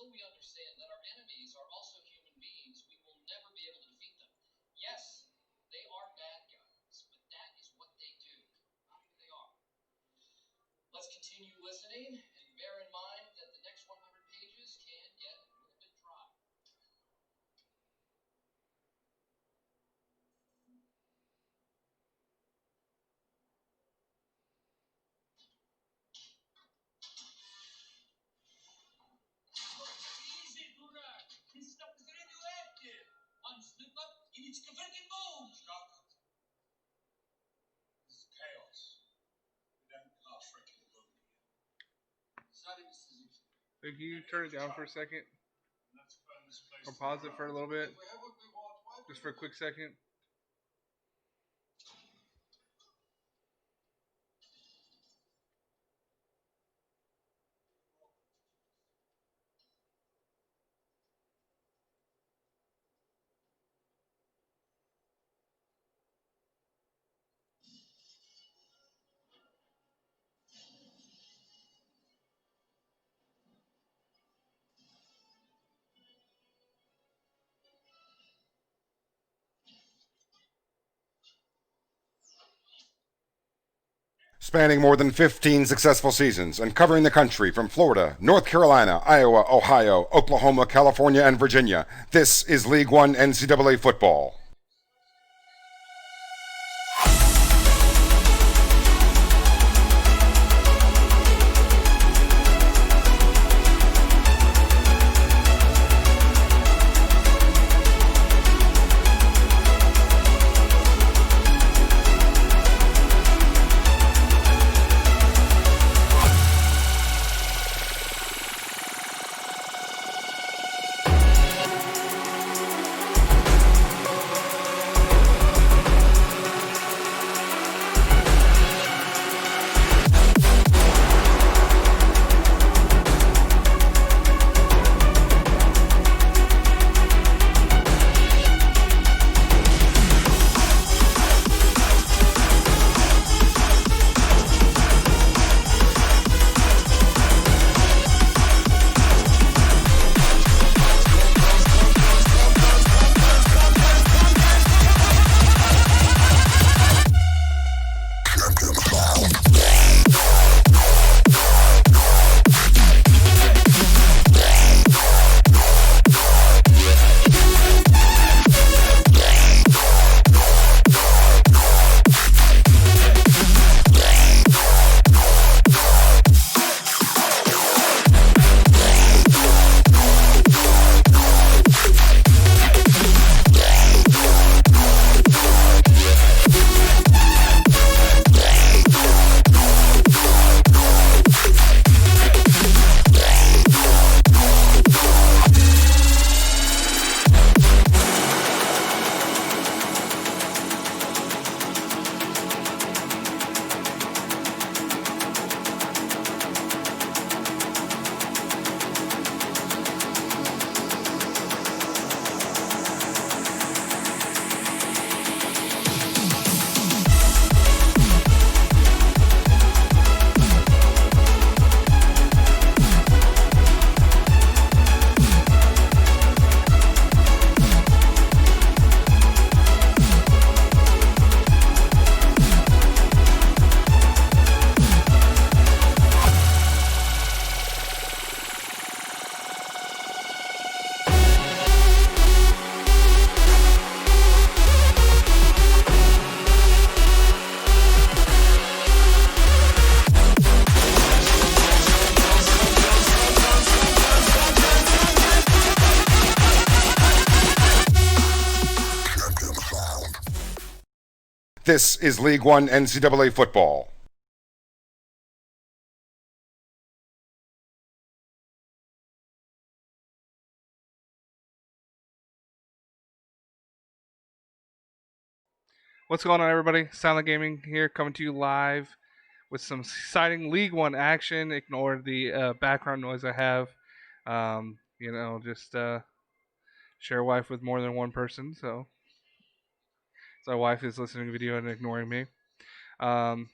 until we understand that our enemies are also human beings, we will never be able to defeat them. Yes, they are bad guys, but that is what they do. Not who they are. Let's continue listening and bear in mind that the next 100 pages can get a little bit dry. Easy, Burak. This stuff is radioactive. One slip up, and it's a freaking boom. Stop it. This is chaos. We don't cast freaking boom here. Sorry, Mr. Zipson. Can you turn it down for a second? Or pause it for a little bit? Just for a quick second. Spanning more than 15 successful seasons and covering the country from Florida, North Carolina, Iowa, Ohio, Oklahoma, California, and Virginia, this is League One NCAA football. This is League One NCAA football. What's going on, everybody? Silent Gaming here, coming to you live with some exciting League One action. Ignore the background noise I have. Just share a wife with more than one person, so my wife is listening to the video and ignoring me. Oh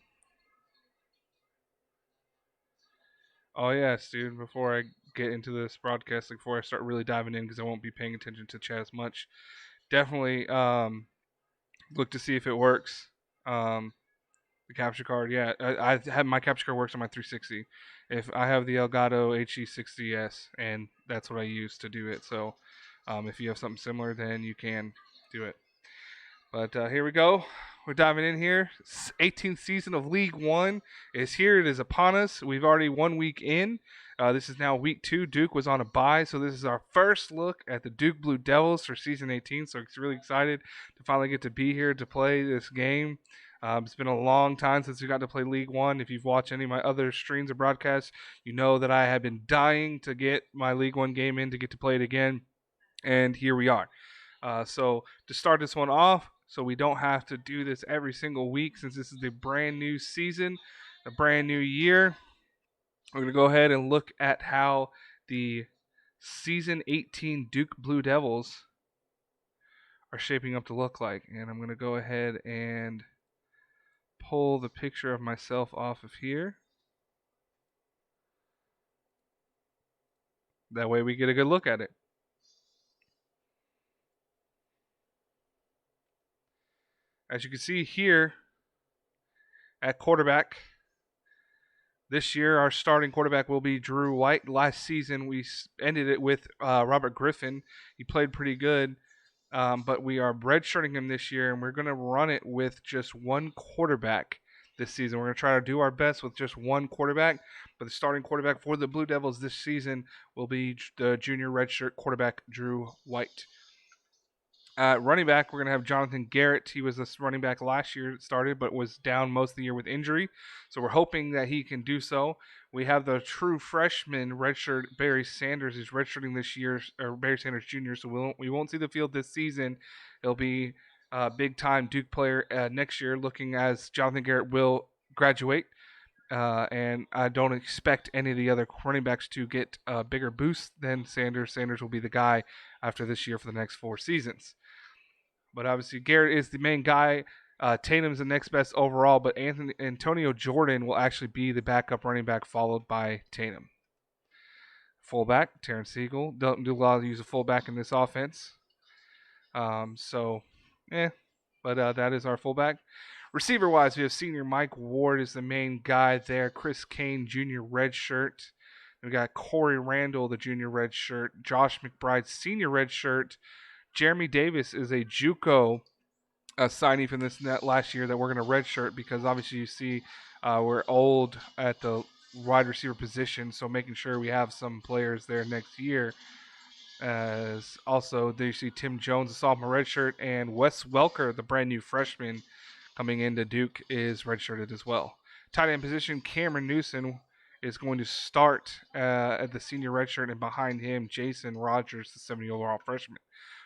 yes, dude. Before I get into this broadcast before I start really diving in because I won't be paying attention to chat as much. Definitely look to see if it works. The capture card, yeah, I have my capture card works on my 360. If I have the Elgato HE60S, and that's what I use to do it. So, if you have something similar, then you can do it. But here we go. We're diving in here. 18th season of League One is here. It is upon us. We've already 1 week in. This is now week 2. Duke was on a bye, so this is our first look at the Duke Blue Devils for season 18. So it's really excited to finally get to be here to play this game. It's been a long time since we got to play League One. If you've watched any of my other streams or broadcasts, you know that I have been dying to get my League One game in to get to play it again. And here we are. So to start this one off, so we don't have to do this every single week since this is a brand new season, a brand new year, we're going to go ahead and look at how the season 18 Duke Blue Devils are shaping up to look like. And I'm going to go ahead and pull the picture of myself off of here. That way we get a good look at it. As you can see here at quarterback, this year our starting quarterback will be Drew White. Last season we ended it with Robert Griffin. He played pretty good, but we are redshirting him this year, and we're going to run it with just one quarterback this season. We're going to try to do our best with just one quarterback, but the starting quarterback for the Blue Devils this season will be the junior redshirt quarterback Drew White. Running back, we're going to have Jonathan Garrett. He was this running back last year that started, but was down most of the year with injury. So we're hoping that he can do so. We have the true freshman redshirt Barry Sanders. He's redshirting this year, or Barry Sanders Jr. So we won't see the field this season. He'll be a big-time Duke player next year, looking as Jonathan Garrett will graduate. And I don't expect any of the other running backs to get a bigger boost than Sanders. Sanders will be the guy after this year for the next 4 seasons. But obviously, Garrett is the main guy. Tatum's the next best overall, but Antonio Jordan will actually be the backup running back, followed by Tatum. Fullback, Terrence Siegel. Don't do a lot of use of fullback in this offense. But that is our fullback. Receiver-wise, we have senior Mike Ward is the main guy there. Chris Kane, junior red shirt. We got Corey Randall, the junior red shirt. Josh McBride, senior red shirt. Jeremy Davis is a JUCO signee from this net last year that we're going to redshirt because obviously you see we're old at the wide receiver position, so making sure we have some players there next year. As also, there you see Tim Jones, a sophomore redshirt, and Wes Welker, the brand new freshman coming into Duke, is redshirted as well. Tight end position, Cameron Newsom is going to start at the senior redshirt, and behind him, Jason Rogers, the 70 overall freshman.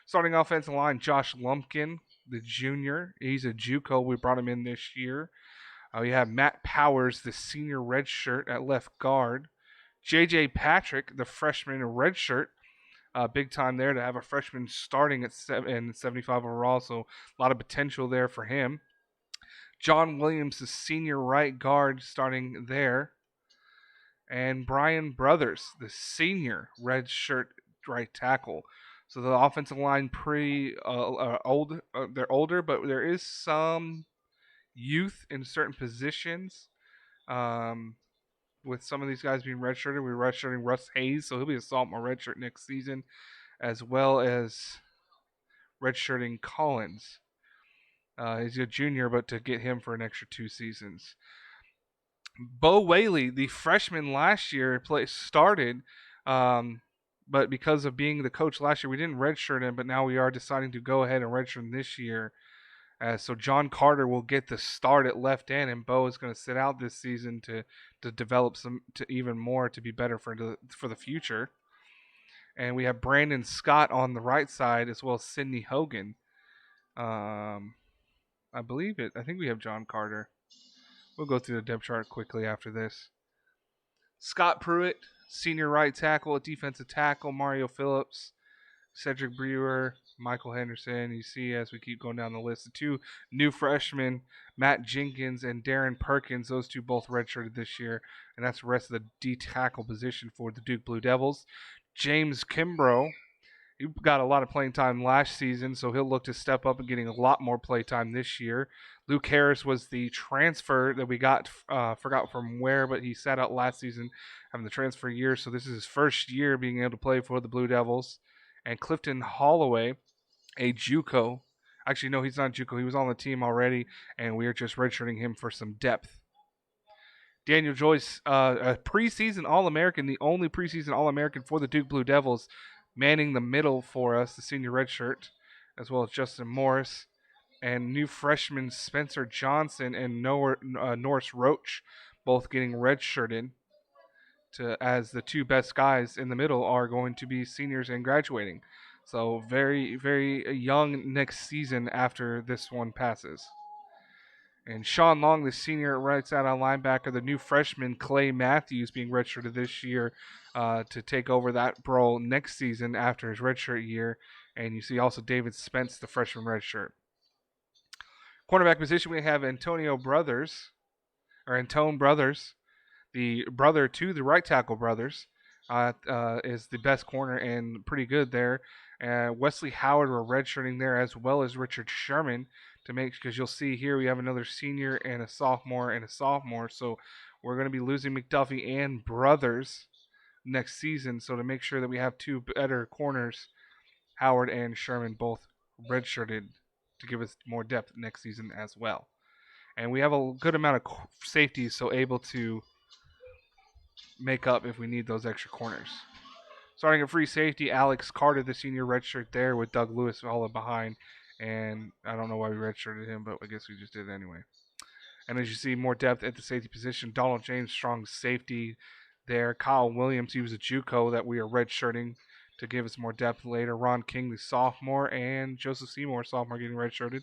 Starting offensive line, Josh Lumpkin, the junior. He's a JUCO. We brought him in this year. We have Matt Powers, the senior redshirt at left guard. J.J. Patrick, the freshman redshirt. Big time there to have a freshman starting at 75 overall, so a lot of potential there for him. John Williams, the senior right guard, starting there. And Brian Brothers, the senior redshirt right tackle. So the offensive line pretty old. They're older, but there is some youth in certain positions. With some of these guys being redshirted, we're redshirting Russ Hayes, so he'll be a sophomore redshirt next season, as well as redshirting Collins. He's a junior, but to get him for an extra 2 seasons. Bo Whaley, the freshman last year, started. But because of being the coach last year, we didn't redshirt him, but now we are deciding to go ahead and redshirt him this year. So John Carter will get the start at left end, and Bo is going to sit out this season to develop to even more to be better for the future. And we have Brandon Scott on the right side, as well as Sidney Hogan. I think we have John Carter. We'll go through the depth chart quickly after this. Scott Pruitt, senior right tackle, defensive tackle, Mario Phillips, Cedric Brewer, Michael Henderson. You see, as we keep going down the list, the two new freshmen, Matt Jenkins and Darren Perkins. Those two both redshirted this year, and that's the rest of the D tackle position for the Duke Blue Devils. James Kimbrough, he got a lot of playing time last season, so he'll look to step up and getting a lot more play time this year. Luke Harris was the transfer that we got, forgot from where, but he sat out last season having the transfer year, so this is his first year being able to play for the Blue Devils. And Clifton Holloway, a JUCO. Actually, no, he's not JUCO. He was on the team already, and we are just redshirting him for some depth. Daniel Joyce, a preseason All-American, the only preseason All-American for the Duke Blue Devils, manning the middle for us, the senior redshirt, as well as Justin Morris. And new freshmen Spencer Johnson and Norris Roach, both getting redshirted, as the two best guys in the middle are going to be seniors and graduating. So very, very young next season after this one passes. And Sean Long, the senior right side on linebacker, the new freshman Clay Matthews being redshirted this year to take over that role next season after his redshirt year. And you see also David Spence, the freshman redshirt. Cornerback position, we have Antone Brothers, the brother to the right tackle brothers, is the best corner and pretty good there. Wesley Howard, we're redshirting there, as well as Richard Sherman, because you'll see here we have another senior and a sophomore. So we're going to be losing McDuffie and Brothers next season. So to make sure that we have two better corners, Howard and Sherman both redshirted to give us more depth next season as well. And we have a good amount of safeties, so able to make up if we need those extra corners. Starting at free safety, Alex Carter, the senior redshirt there with Doug Lewis followed behind. And I don't know why we redshirted him, but I guess we just did it anyway. And as you see, more depth at the safety position. Donald James, strong safety there. Kyle Williams, he was a JUCO that we are redshirting to give us more depth later. Ron King, the sophomore, and Joseph Seymour, sophomore, getting redshirted.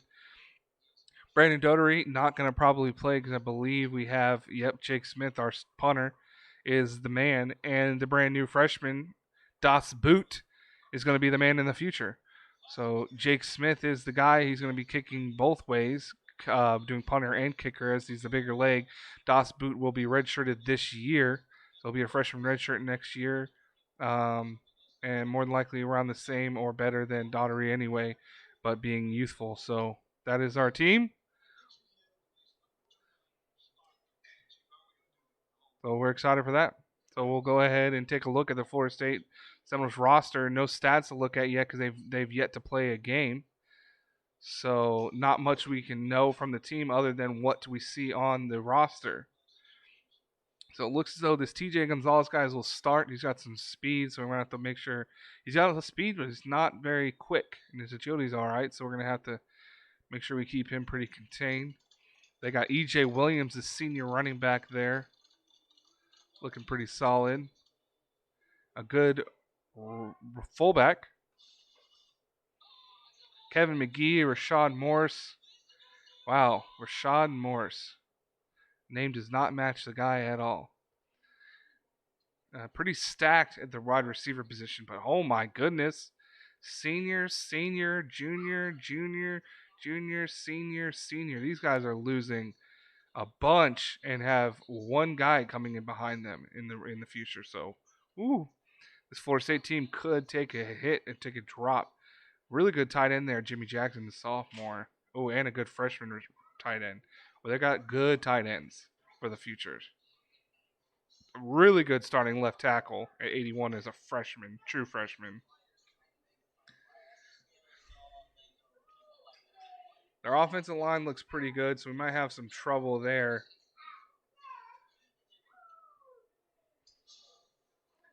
Brandon Dotery, not going to probably play because I believe we have, Jake Smith, our punter, is the man. And the brand new freshman, Das Boot, is going to be the man in the future. So Jake Smith is the guy. He's going to be kicking both ways, doing punter and kicker as he's the bigger leg. Das Boot will be redshirted this year. So he'll be a freshman redshirt next year. And more than likely around the same or better than Daughtery anyway, but being youthful. So that is our team. So we're excited for that. So we'll go ahead and take a look at the Florida State Seminoles roster. No stats to look at yet because they've yet to play a game. So not much we can know from the team other than what we see on the roster. So it looks as though this TJ Gonzalez guy will start. He's got some speed, so we're going to have to make sure. He's got the speed, but he's not very quick. And his agility's all right, so we're going to have to make sure we keep him pretty contained. They got E.J. Williams, the senior running back there. Looking pretty solid. A good fullback. Kevin McGee, Rashad Morse. Wow, Rashad Morse. Name does not match the guy at all. Pretty stacked at the wide receiver position, but oh my goodness. Senior, junior, senior. These guys are losing a bunch and have one guy coming in behind them in the future. So, this Florida State team could take a hit and take a drop. Really good tight end there, Jimmy Jackson, the sophomore. Oh, and a good freshman tight end. Well, they got good tight ends for the futures. Really good starting left tackle at 81 as a freshman, true freshman. Their offensive line looks pretty good, so we might have some trouble there.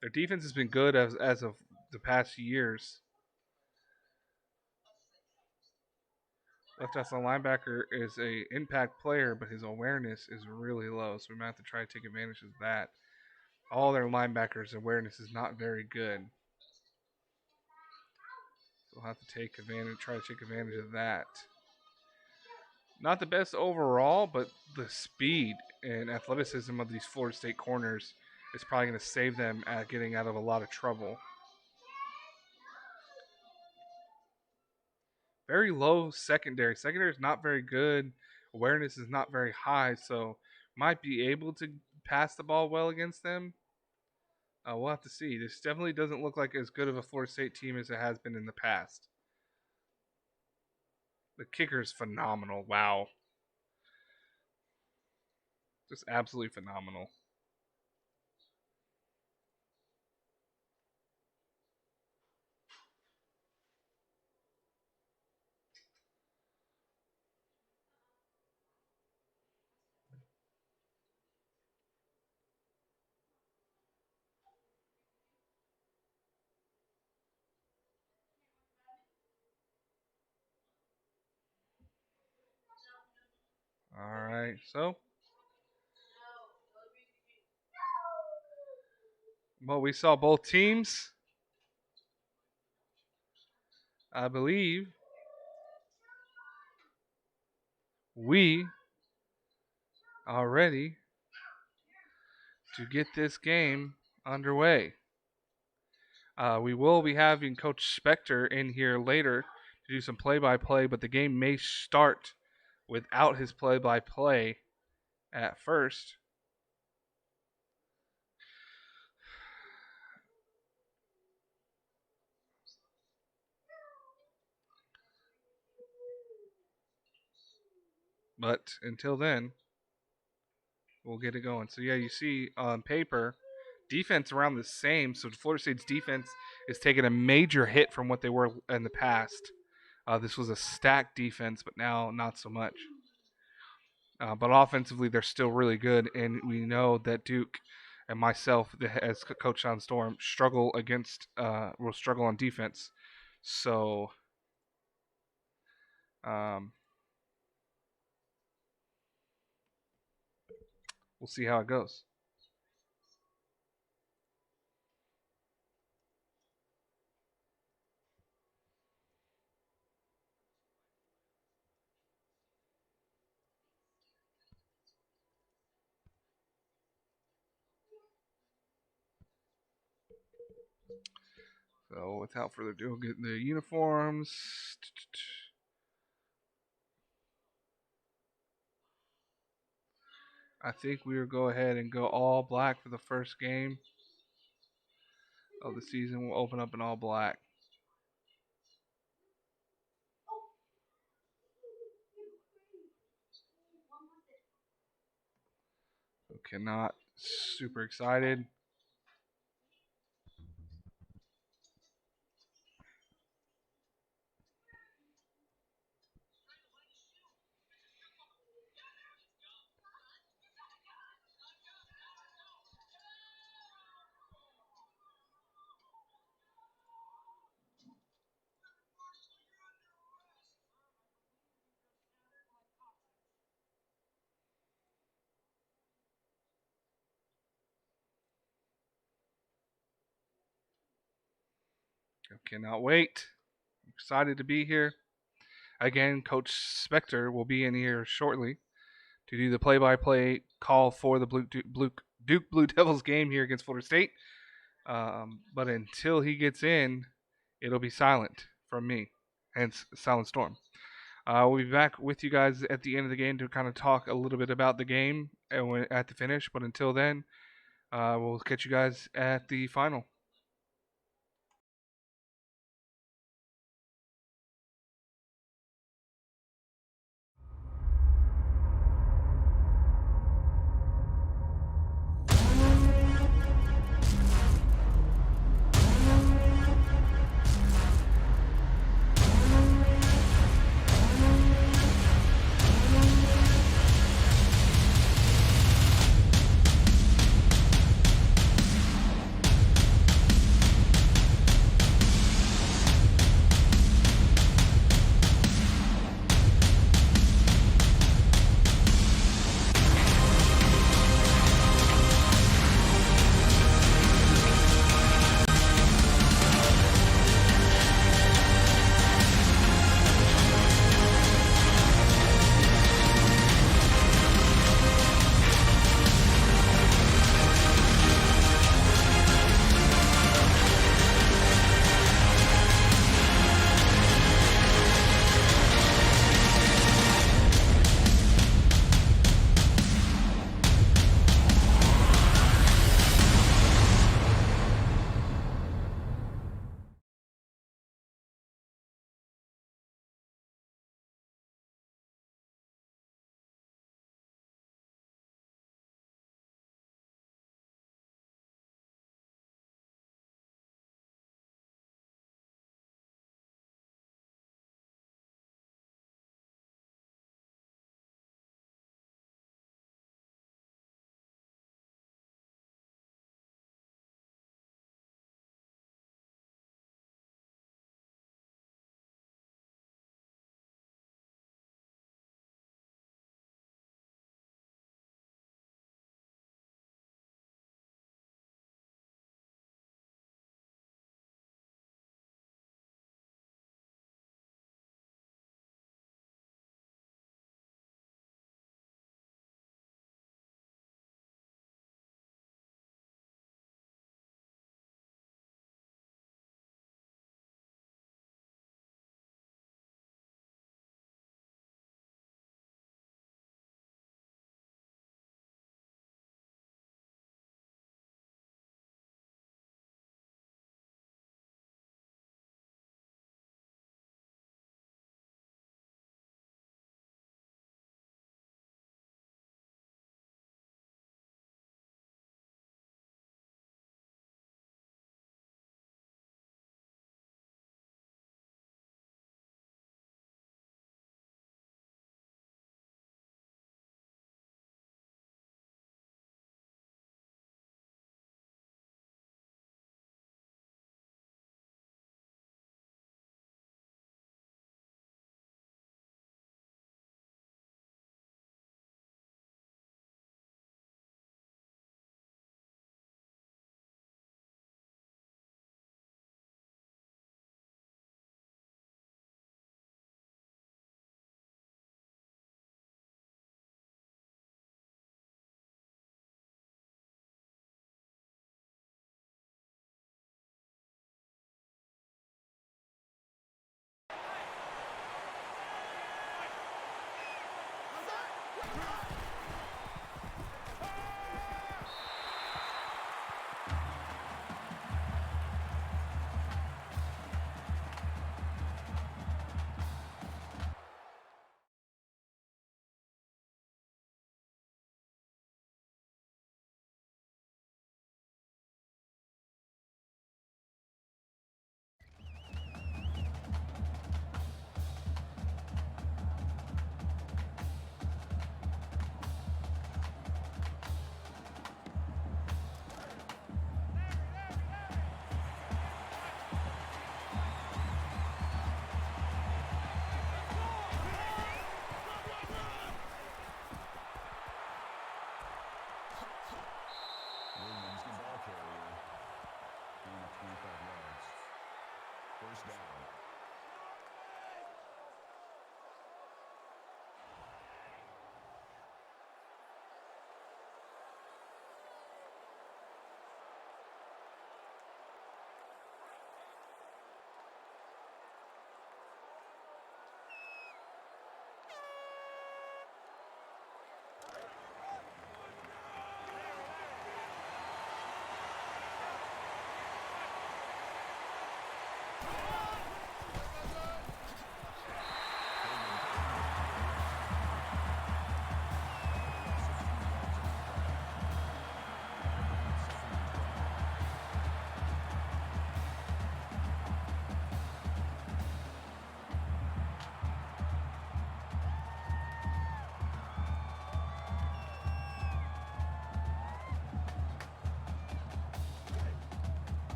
Their defense has been good as of the past years. Left outside linebacker is a impact player, but his awareness is really low, so we might have to try to take advantage of that. All their linebackers' awareness is not very good. So we'll have to try to take advantage of that. Not the best overall, but the speed and athleticism of these Florida State corners is probably going to save them at getting out of a lot of trouble. very low secondary. Secondary is not very good. Awareness is not very high, so might be able to pass the ball well against them. We'll have to see. This definitely doesn't look like as good of a Florida State team as it has been in the past. The kicker is phenomenal. Wow. Just absolutely phenomenal. All right, so well, we saw both teams. I believe we are ready to get this game underway. We will be having Coach Spector in here later to do some play-by-play, but the game may start without his play-by-play at first. But until then, we'll get it going. So yeah, you see on paper, defense around the same. So Florida State's defense is taking a major hit from what they were in the past. This was a stacked defense, but now not so much. But offensively, they're still really good, and we know that Duke and myself, as Coach on Storm, will struggle on defense. So, we'll see how it goes. So, without further ado, we'll get the uniforms. I think we will go ahead and go all black for the first game of the season. We'll open up in all black. Okay, not super excited. Cannot wait. Excited to be here. Again, Coach Spector will be in here shortly to do the play-by-play call for the Duke Blue Devils game here against Florida State. But until he gets in, it'll be silent from me, hence Silent Storm. We'll be back with you guys at the end of the game to kind of talk a little bit about the game at the finish. But until then, we'll catch you guys at the final.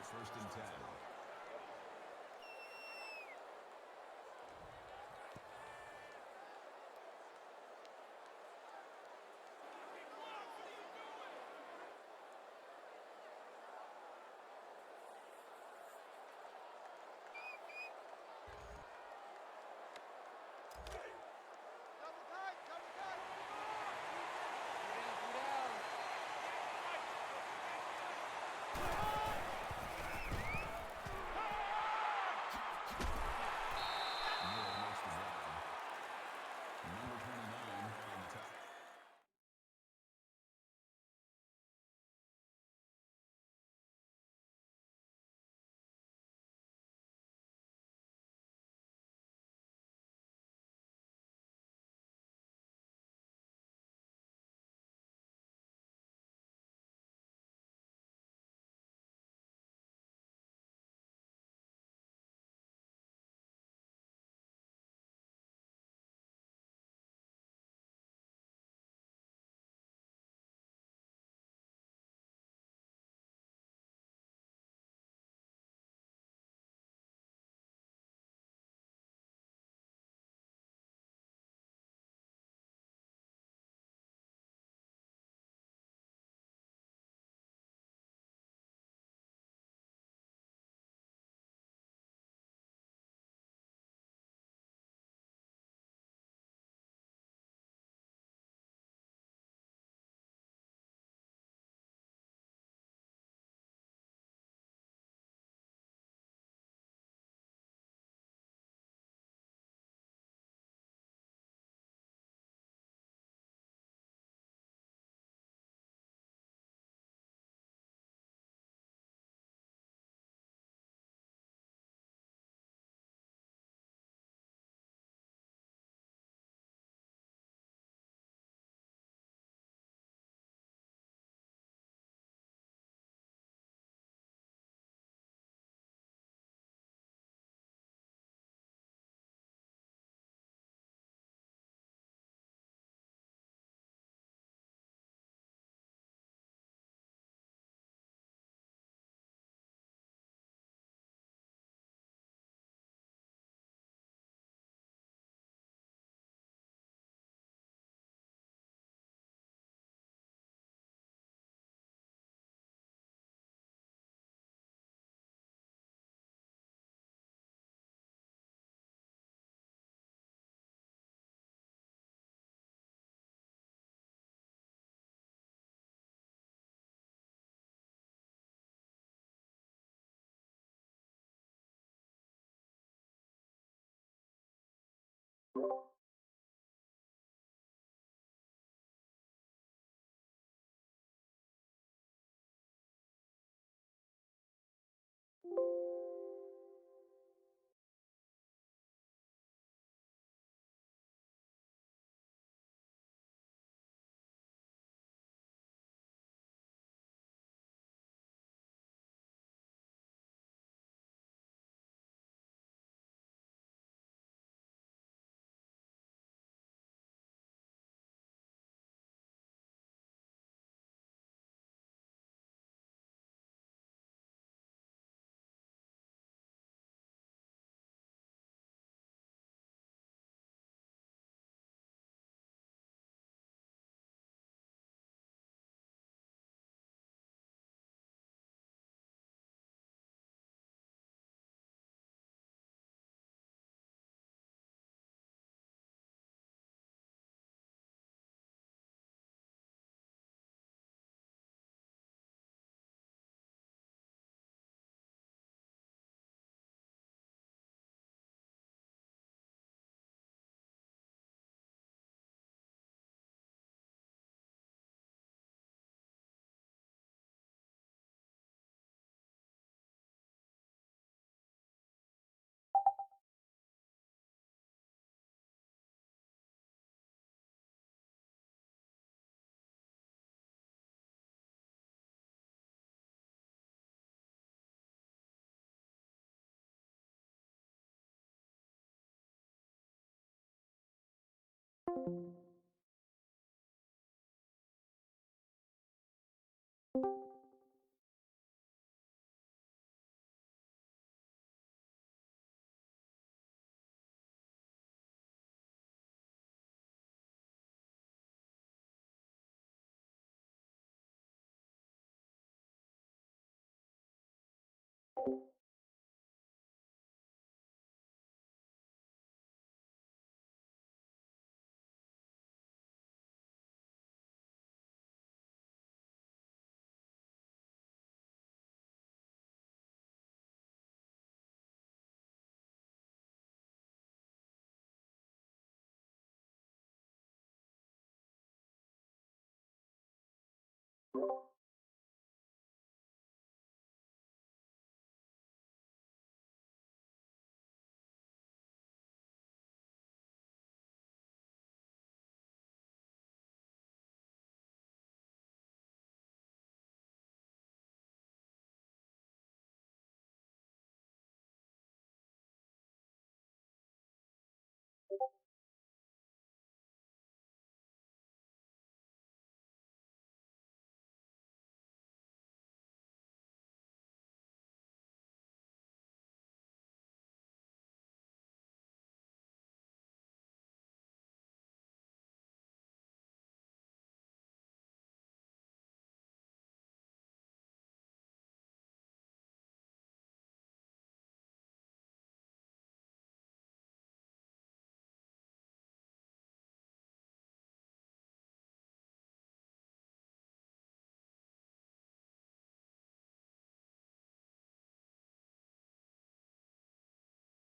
at 1st and 10.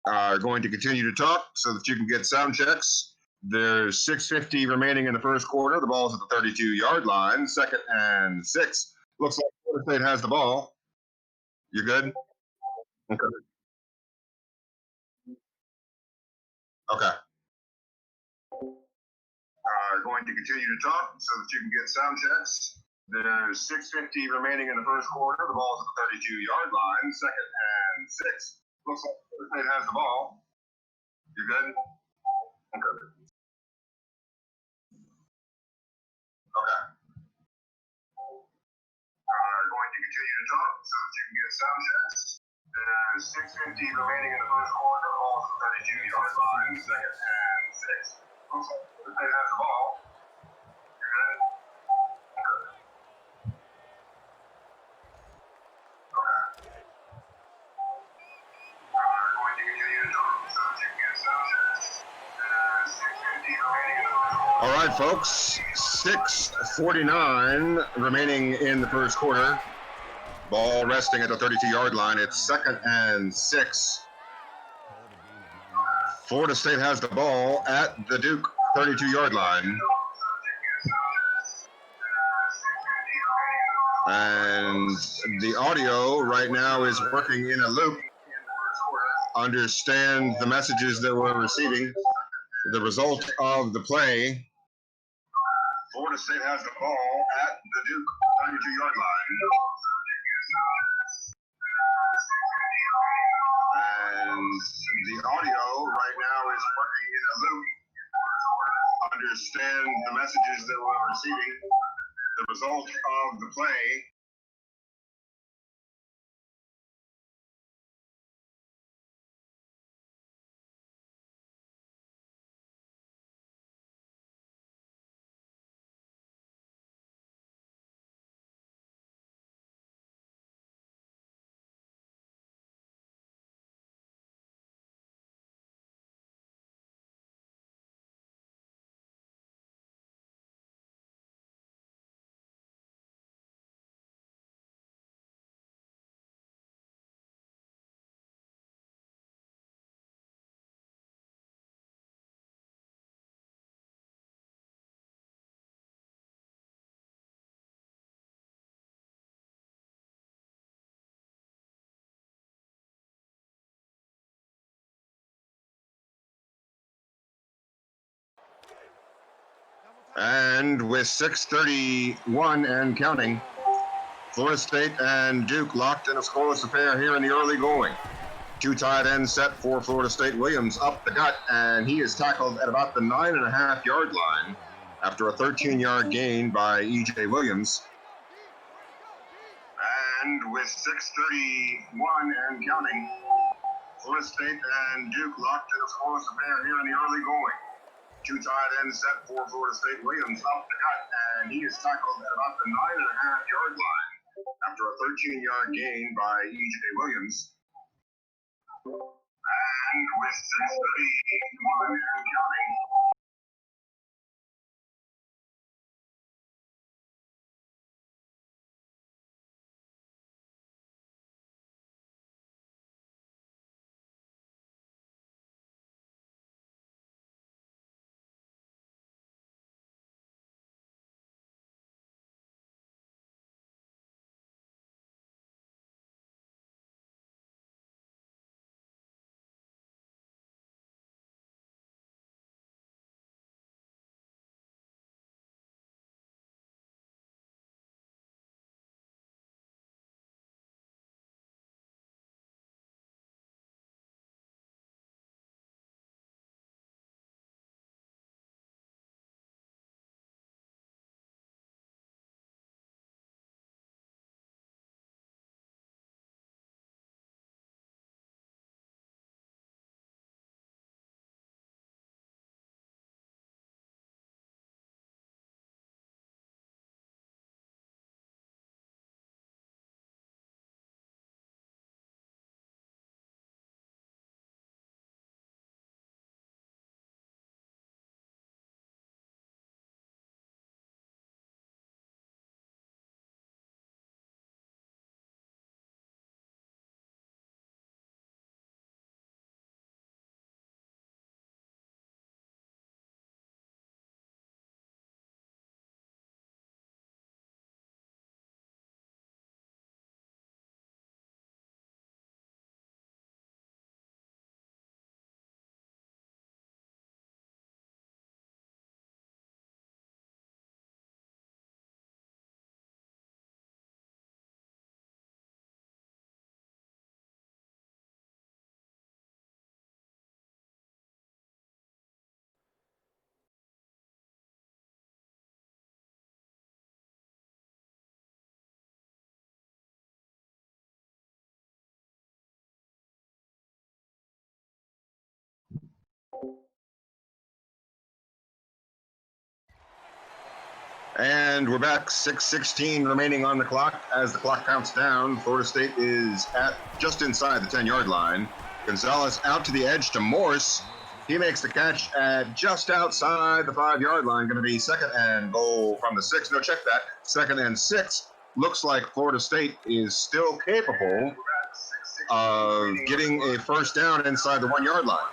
Are going to continue to talk so that you can get sound checks. There's 6:50 remaining in the first quarter. The ball's at the 32-yard line. 2nd and 6. Looks like Florida State has the ball. You good? Okay. Okay. Are going to continue to talk so that you can get sound checks. There's 6:50 remaining in the first quarter. The ball's at the 32-yard line. 2nd and 6. Looks like Florida State has the ball. You good? Okay. Okay. Are going to continue to talk so that you can get sound checks. There's 6:50 remaining in the first quarter. The ball's at the 32-yard line. 2nd and 6. Looks like Florida State has the ball. You good? Okay. Okay. Going to continue to talk so that you can get sound checks. There's 6:50 remaining in the first quarter. All right, folks. 6:49 remaining in the first quarter. Ball resting at the 32-yard line. It's 2nd and 6. Florida State has the ball at the Duke 32-yard line. And the audio right now is working in a loop. Understand the messages that we're receiving. The result of the play. Florida State has the ball at the Duke 32-yard line. And the audio right now is working in a loop. Understand the messages that we're receiving. The result of the play. And with 6:31 and counting, Florida State and Duke locked in a scoreless affair here in the early going. 2 tight ends set for Florida State. Williams up the gut, and he is tackled at about the 9.5-yard line after a 13-yard gain by E.J. Williams. And with 6:31 and counting, Florida State and Duke locked in a scoreless affair here in the early going. 2 tight ends set for Florida State. Williams up the gut, and he is tackled at about the 9.5-yard line after a 13-yard gain by E.J. Williams. And with 6:31 and counting, And we're back. 6:16 remaining on the clock. As the clock counts down, Florida State is at just inside the 10-yard line. Gonzalez out to the edge to Morse. He makes the catch at just outside the 5-yard line. Going to be second and goal from the 6. No, check that. Second and 6. Looks like Florida State is still capable of getting a first down inside the 1-yard line.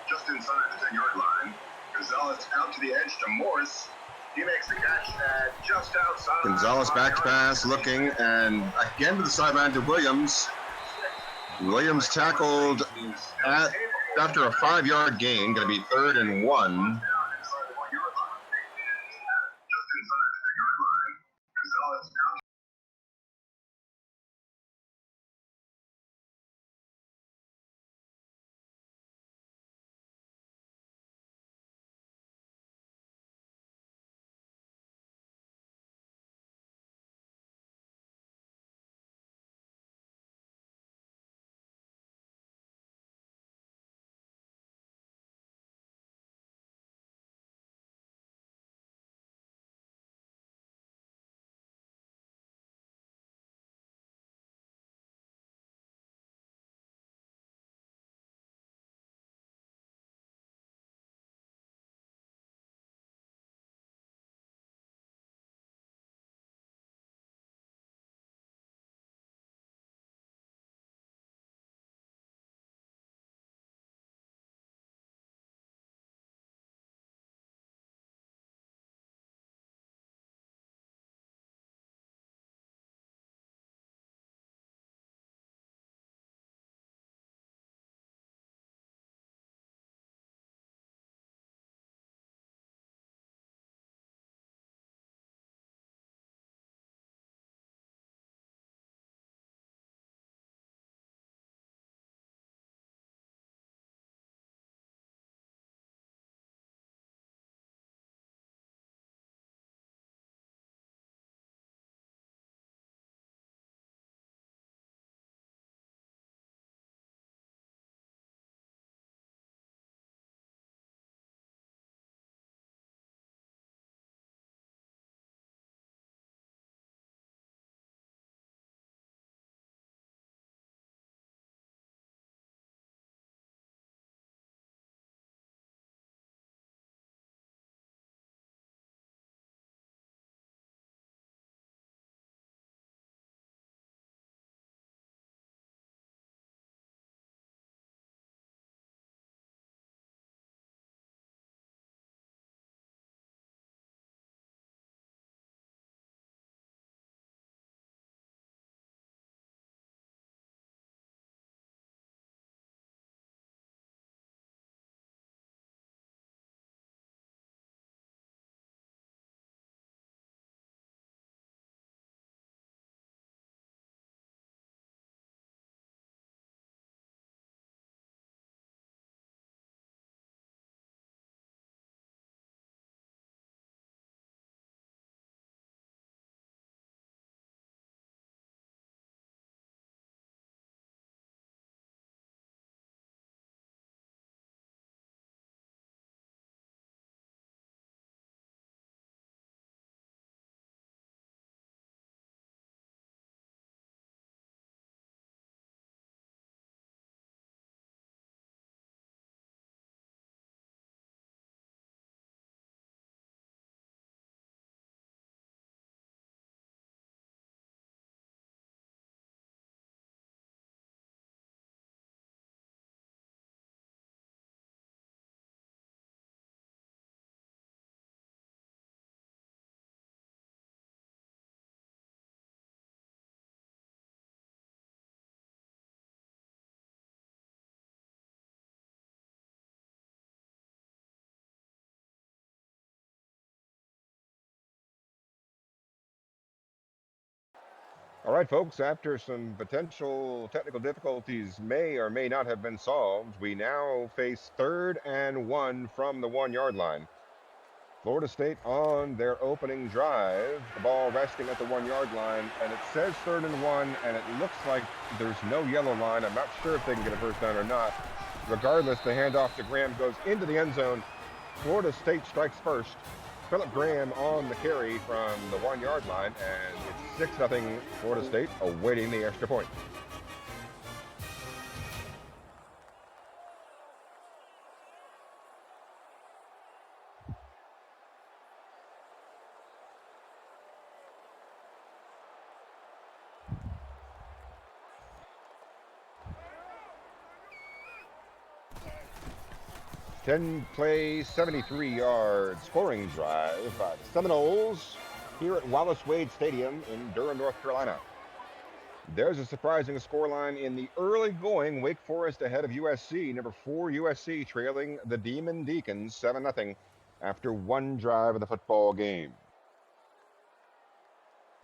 Just inside the 10-yard line. Gonzalez out to the edge to Morse. He makes the catch at just outside. Gonzalez back to pass, looking, and again to the sideline to Williams. Williams tackled after a 5-yard gain, going to be 3rd and 1. All right, folks, after some potential technical difficulties may or may not have been solved, we now face 3rd and 1 from the 1-yard line. Florida State on their opening drive, the ball resting at the 1-yard line, and it says 3rd and 1, and it looks like there's no yellow line. I'm not sure if they can get a first down or not. Regardless, the handoff to Graham goes into the end zone. Florida State strikes first. Philip Graham on the carry from the 1 yard line, and it's 6-0 Florida State, awaiting the extra point. Ten-play, 73-yard scoring drive by the Seminoles here at Wallace Wade Stadium in Durham, North Carolina. There's a surprising scoreline in the early going. Wake Forest ahead of USC. Number 4 USC trailing the Demon Deacons 7-0 after one drive of the football game.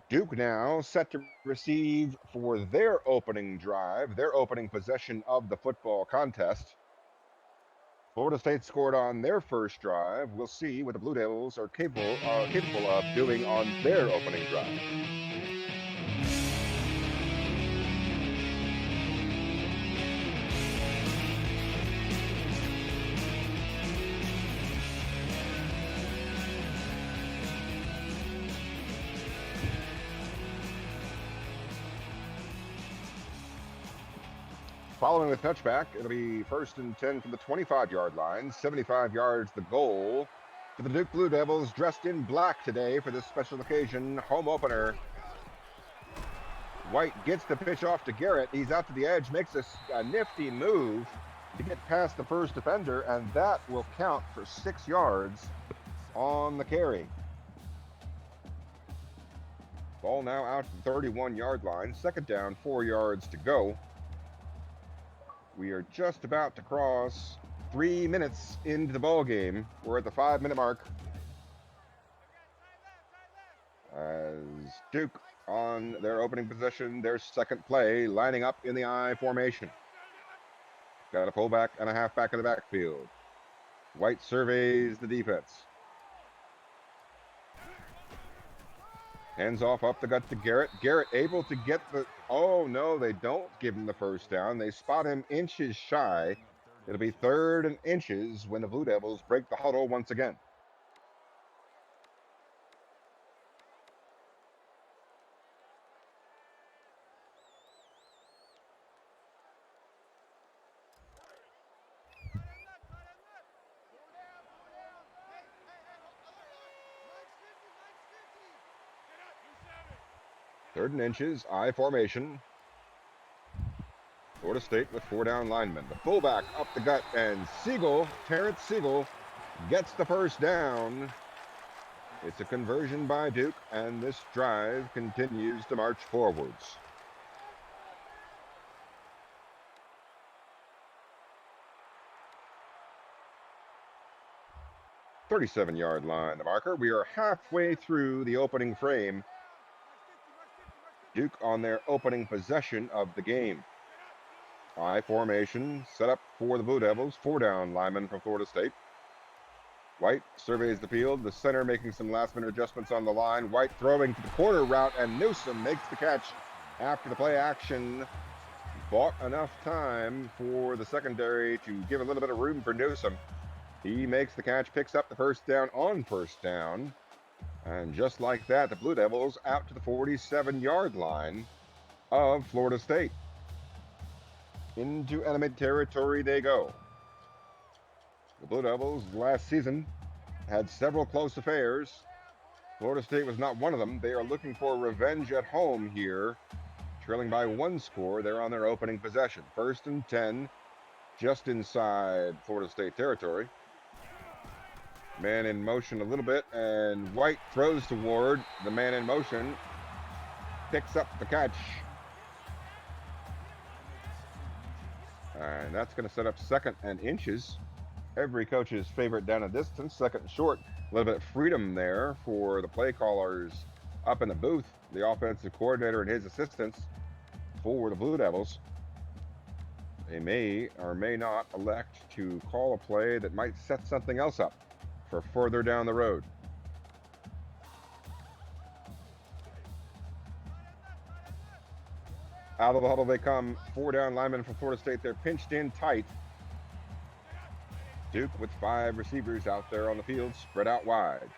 Duke now set to receive for their opening drive, their opening possession of the football contest. Florida State scored on their first drive. We'll see what the Blue Devils are capable of doing on their opening drive. Following the touchback, it'll be 1st and 10 from the 25-yard line. 75 yards the goal for the Duke Blue Devils, dressed in black today for this special occasion, home opener. White gets the pitch off to Garrett. He's out to the edge, makes a nifty move to get past the first defender, and that will count for 6 yards on the carry. Ball now out to the 31-yard line. 2nd down, 4 yards to go. We are just about to cross 3 minutes into the ball game. We're at the 5-minute mark. As Duke on their opening possession, their second play, lining up in the I formation. Got a fullback and a halfback in the backfield. White surveys the defense. Hands off up the gut to Garrett. Garrett able to get the... Oh, no, they don't give him the first down. They spot him inches shy. It'll be 3rd and inches when the Blue Devils break the huddle once again. Third and inches, I formation. Florida State with 4 down linemen. The fullback up the gut, and Terrence Siegel, gets the first down. It's a conversion by Duke, and this drive continues to march forwards. The 37-yard line, the marker. We are halfway through the opening frame. Duke on their opening possession of the game. I formation set up for the Blue Devils. 4 down linemen from Florida State. White surveys the field. The center making some last-minute adjustments on the line. White throwing to the corner route, and Newsom makes the catch after the play action. Bought enough time for the secondary to give a little bit of room for Newsom. He makes the catch, picks up the first down on first down. And just like that, the Blue Devils out to the 47-yard line of Florida State. Into enemy territory they go. The Blue Devils last season had several close affairs. Florida State was not one of them. They are looking for revenge at home here. Trailing by 1 score, they're on their opening possession. 1st and 10, just inside Florida State territory. Man in motion a little bit, and White throws toward the man in motion. Picks up the catch. And that's going to set up 2nd and inches. Every coach's favorite down a distance. 2nd and short. A little bit of freedom there for the play callers up in the booth. The offensive coordinator and his assistants for the Blue Devils. They may or may not elect to call a play that might set something else up for further down the road. Out of the huddle they come. 4 down linemen from Florida State. They're pinched in tight. Duke with 5 receivers out there on the field, spread out wide.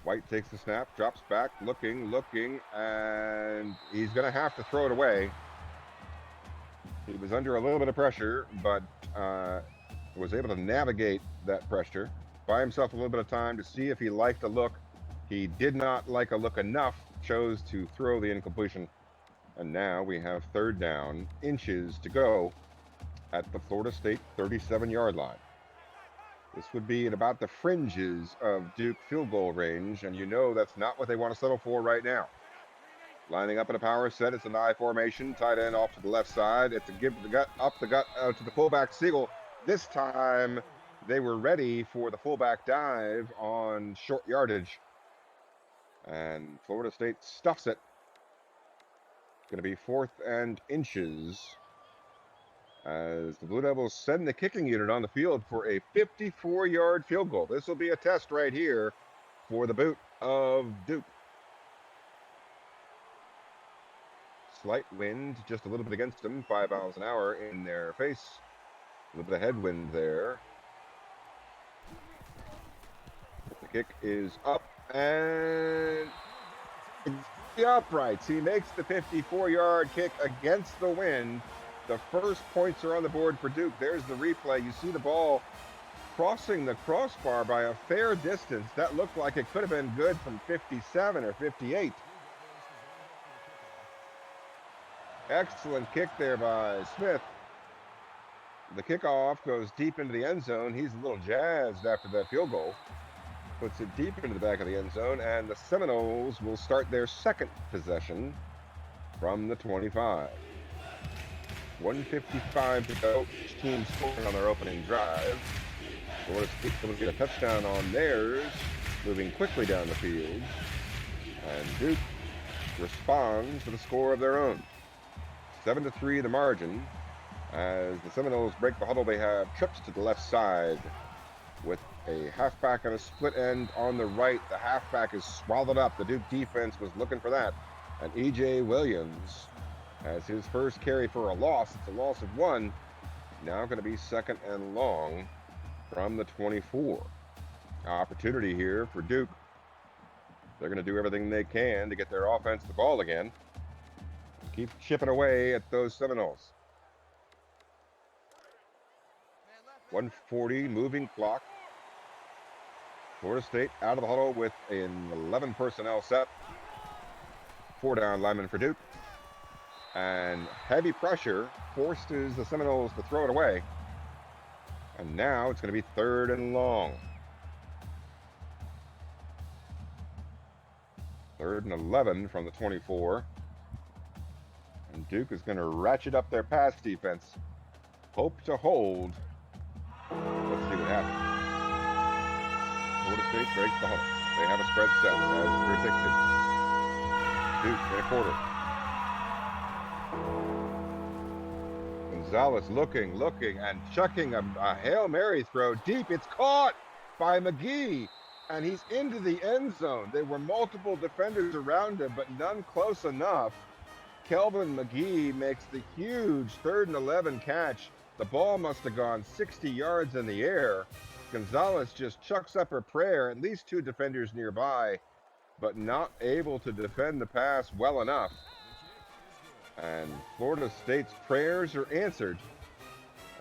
White takes the snap, drops back, looking, and he's going to have to throw it away. He was under a little bit of pressure, but was able to navigate that pressure. Buy himself a little bit of time to see if he liked the look. He did not like a look enough, chose to throw the incompletion. And now we have 3rd down, inches to go at the Florida State 37-yard line. This would be at about the fringes of Duke field goal range, and you know that's not what they want to settle for right now. Lining up in a power set, it's an I formation, tight end off to the left side. It's a give the gut, up the gut to the fullback Siegel. This time they were ready for the fullback dive on short yardage. And Florida State stuffs it. It's going to be 4th and inches as the Blue Devils send the kicking unit on the field for a 54-yard field goal. This will be a test right here for the boot of Duke. Slight wind, just a little bit against them, 5 miles an hour in their face. A little bit of headwind there. The kick is up and the uprights. He makes the 54-yard kick against the wind. The first points are on the board for Duke. There's the replay. You see the ball crossing the crossbar by a fair distance. That looked like it could have been good from 57 or 58. Excellent kick there by Smith. The kickoff goes deep into the end zone. He's a little jazzed after that field goal. Puts it deep into the back of the end zone, and the Seminoles will start their 2nd possession from the 25. 1:55 to go. Each team scoring on their opening drive. Florida State will get a touchdown on theirs, moving quickly down the field. And Duke responds with a score of their own. 7-3 the margin. As the Seminoles break the huddle, they have trips to the left side with a halfback and a split end on the right. The halfback is swallowed up. The Duke defense was looking for that. And E.J. Williams has his first carry for a loss. It's a loss of 1. Now going to be 2nd and long from the 24. Opportunity here for Duke. They're going to do everything they can to get their offense the ball again. Keep chipping away at those Seminoles. 1:40 moving clock. Florida State out of the huddle with an 11 personnel set. 4 down linemen for Duke. And heavy pressure forces the Seminoles to throw it away. And now it's going to be 3rd and long. 3rd and 11 from the 24. And Duke is going to ratchet up their pass defense. Hope to hold. Let's see what happens. Florida State breaks the huddle. They have a spread set as predicted. Duke in a quarter. Gonzalez looking, and chucking a Hail Mary throw deep. It's caught by McGee, and he's into the end zone. There were multiple defenders around him, but none close enough. Kelvin McGee makes the huge 3rd and 11 catch. The ball must have gone 60 yards in the air. Gonzalez just chucks up a prayer, at least 2 defenders nearby, but not able to defend the pass well enough. And Florida State's prayers are answered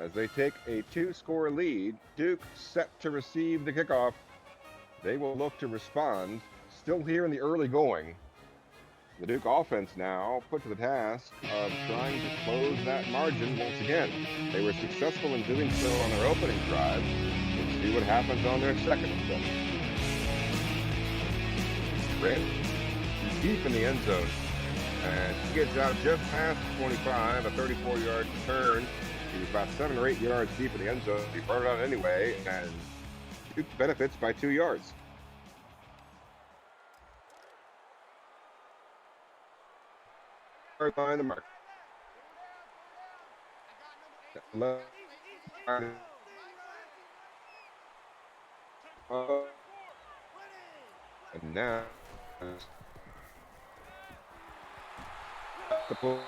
as they take a 2-score lead. Duke set to receive the kickoff. They will look to respond. Still here in the early going. The Duke offense now put to the task of trying to close that margin once again. They were successful in doing so on their opening drive. Let's see what happens on their second attempt. Grant deep in the end zone. And he gets out just past 25, a 34-yard return. He was about 7 or 8 yards deep in the end zone. He brought it out anyway, and Duke benefits by 2 yards. Line the mark. And now the pull.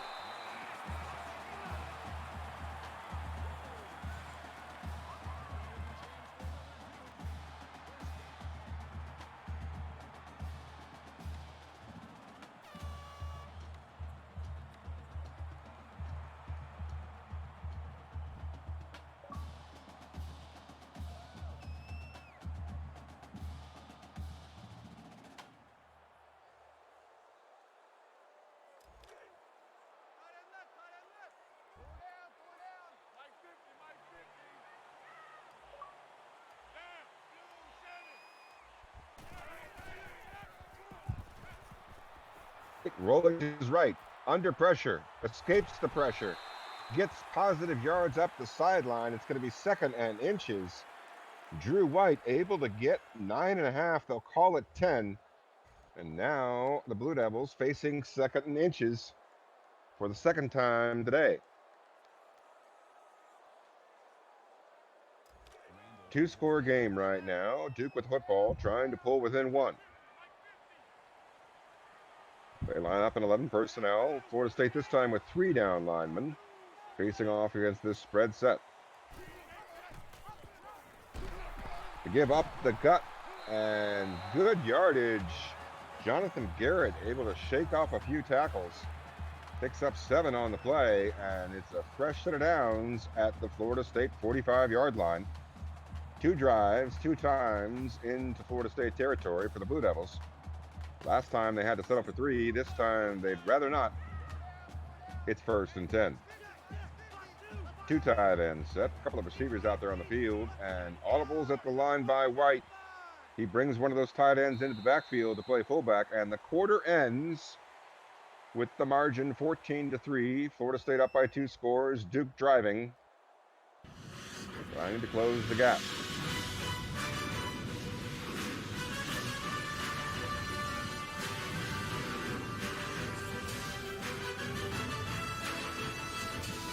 rolling to his right, under pressure, escapes the pressure, gets positive yards up the sideline. It's going to be 2nd and inches. Drew White able to get 9.5. They'll call it 10. And now the Blue Devils facing 2nd and inches for the 2nd time today. 2-score game right now. Duke with football, trying to pull within 1. They line up in 11 personnel. Florida State this time with 3 down linemen facing off against this spread set. To give up the gut and good yardage. Jonathan Garrett able to shake off a few tackles. Picks up 7 on the play, and it's a fresh set of downs at the Florida State 45-yard line. 2 drives, 2 times into Florida State territory for the Blue Devils. Last time they had to settle for 3. This time they'd rather not. It's 1st and 10. 2 tight ends set. A couple of receivers out there on the field, and audibles at the line by White. He brings one of those tight ends into the backfield to play fullback, and the quarter ends with the margin 14-3. Florida State up by 2 scores. Duke driving, trying to close the gap.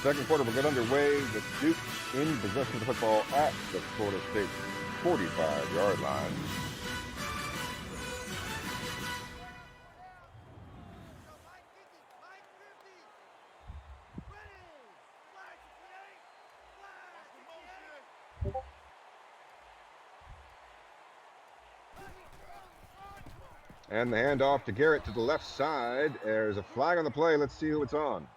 Second quarter will get underway with Duke in possession of the football at the Florida State 45-yard line. And the handoff to Garrett to the left side. There's a flag on the play. Let's see who it's on.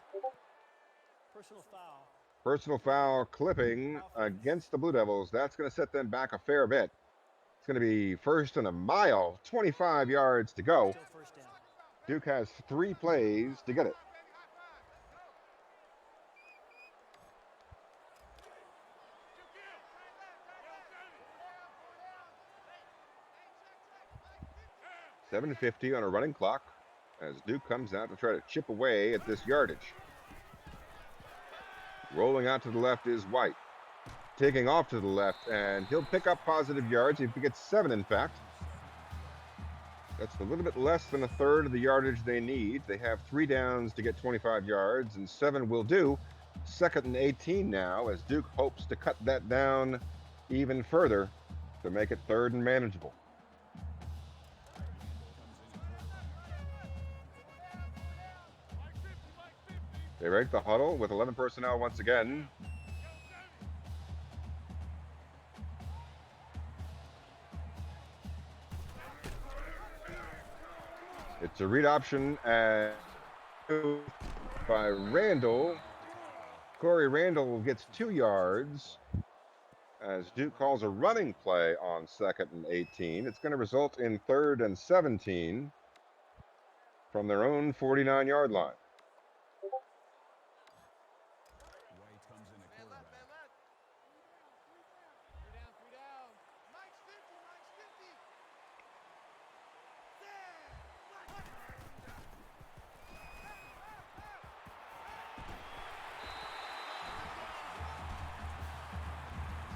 Personal foul clipping against the Blue Devils. That's going to set them back a fair bit. It's going to be 1st and a mile, 25 yards to go. Duke has 3 plays to get it. $7:50 on a running clock as Duke comes out to try to chip away at this yardage. Rolling out to the left is White. Taking off to the left, and he'll pick up positive yards. He gets 7, in fact. That's a little bit less than a third of the yardage they need. They have 3 downs to get 25 yards, and 7 will do. 2nd and 18 now, as Duke hopes to cut that down even further to make it 3rd and manageable. They break the huddle with 11 personnel once again. It's a read option and by Randall. Corey Randall gets 2 yards as Duke calls a running play on 2nd and 18. It's going to result in 3rd and 17 from their own 49-yard line.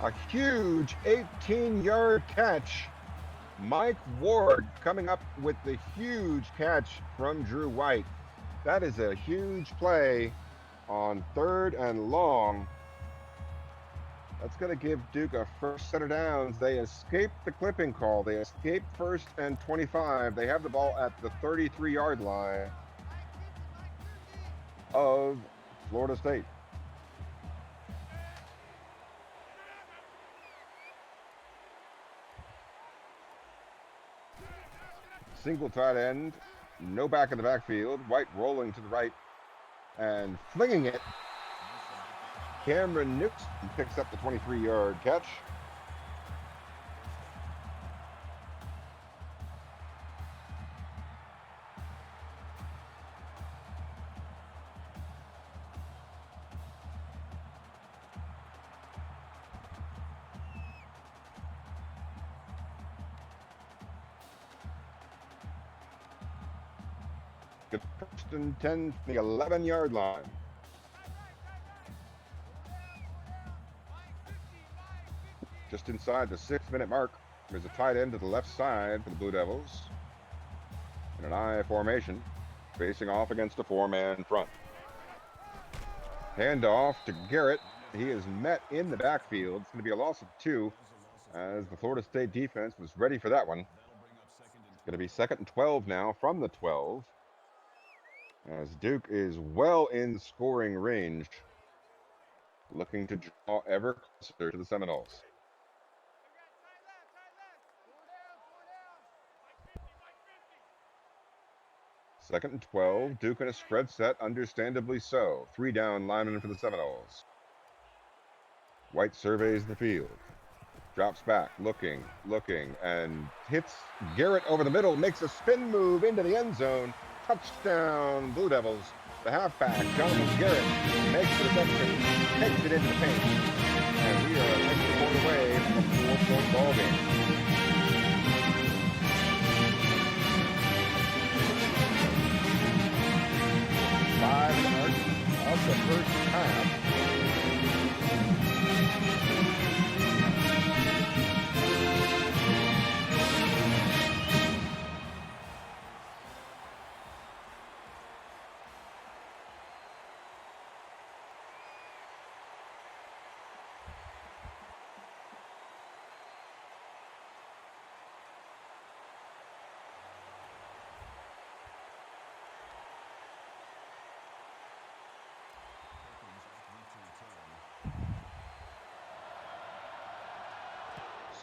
A huge 18-yard catch. Mike Ward coming up with the huge catch from Drew White. That is a huge play on 3rd and long. That's going to give Duke a first set of downs. They escaped the clipping call. They escaped 1st and 25. They have the ball at the 33-yard line of Florida State. Single tight end, no back in the backfield. White rolling to the right and flinging it. Cameron Nixon picks up the 23-yard catch. Good first and 10 from the 11-yard line. Just inside the 6-minute mark, there's a tight end to the left side for the Blue Devils in an I formation, facing off against a 4-man front. Handoff to Garrett. He is met in the backfield. It's going to be a loss of 2 as the Florida State defense was ready for that one. It's going to be 2nd and 12 now from the 12 as Duke is well in scoring range, looking to draw ever closer to the Seminoles. Second and 12, Duke in a spread set, understandably so. 3 down linemen for the Seminoles. White surveys the field. Drops back, looking, and hits Garrett over the middle, makes a spin move into the end zone. Touchdown, Blue Devils. The halfback, Jonathan Garrett, makes the reception, takes it into the paint. And we are an extra point away from a 4-point ball game. Of the first half.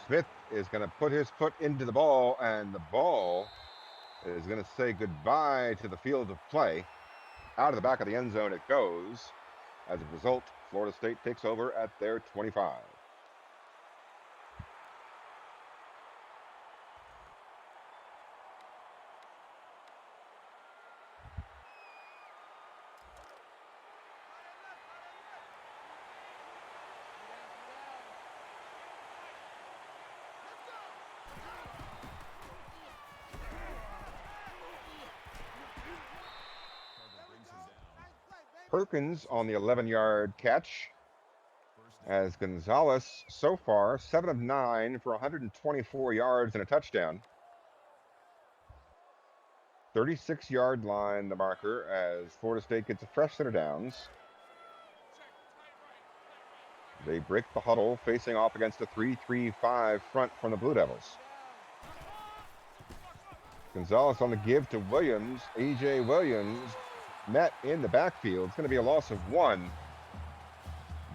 Smith is going to put his foot into the ball, and the ball is going to say goodbye to the field of play. Out of the back of the end zone it goes. As a result, Florida State takes over at their 25. Perkins on the 11-yard catch, as Gonzalez so far 7 of 9 for 124 yards and a touchdown. 36-yard line, the marker, as Florida State gets a fresh set of downs. They break the huddle, facing off against a 3-3-5 front from the Blue Devils. Gonzalez on the give to Williams. A.J. Williams met in the backfield. It's going to be a loss of 1.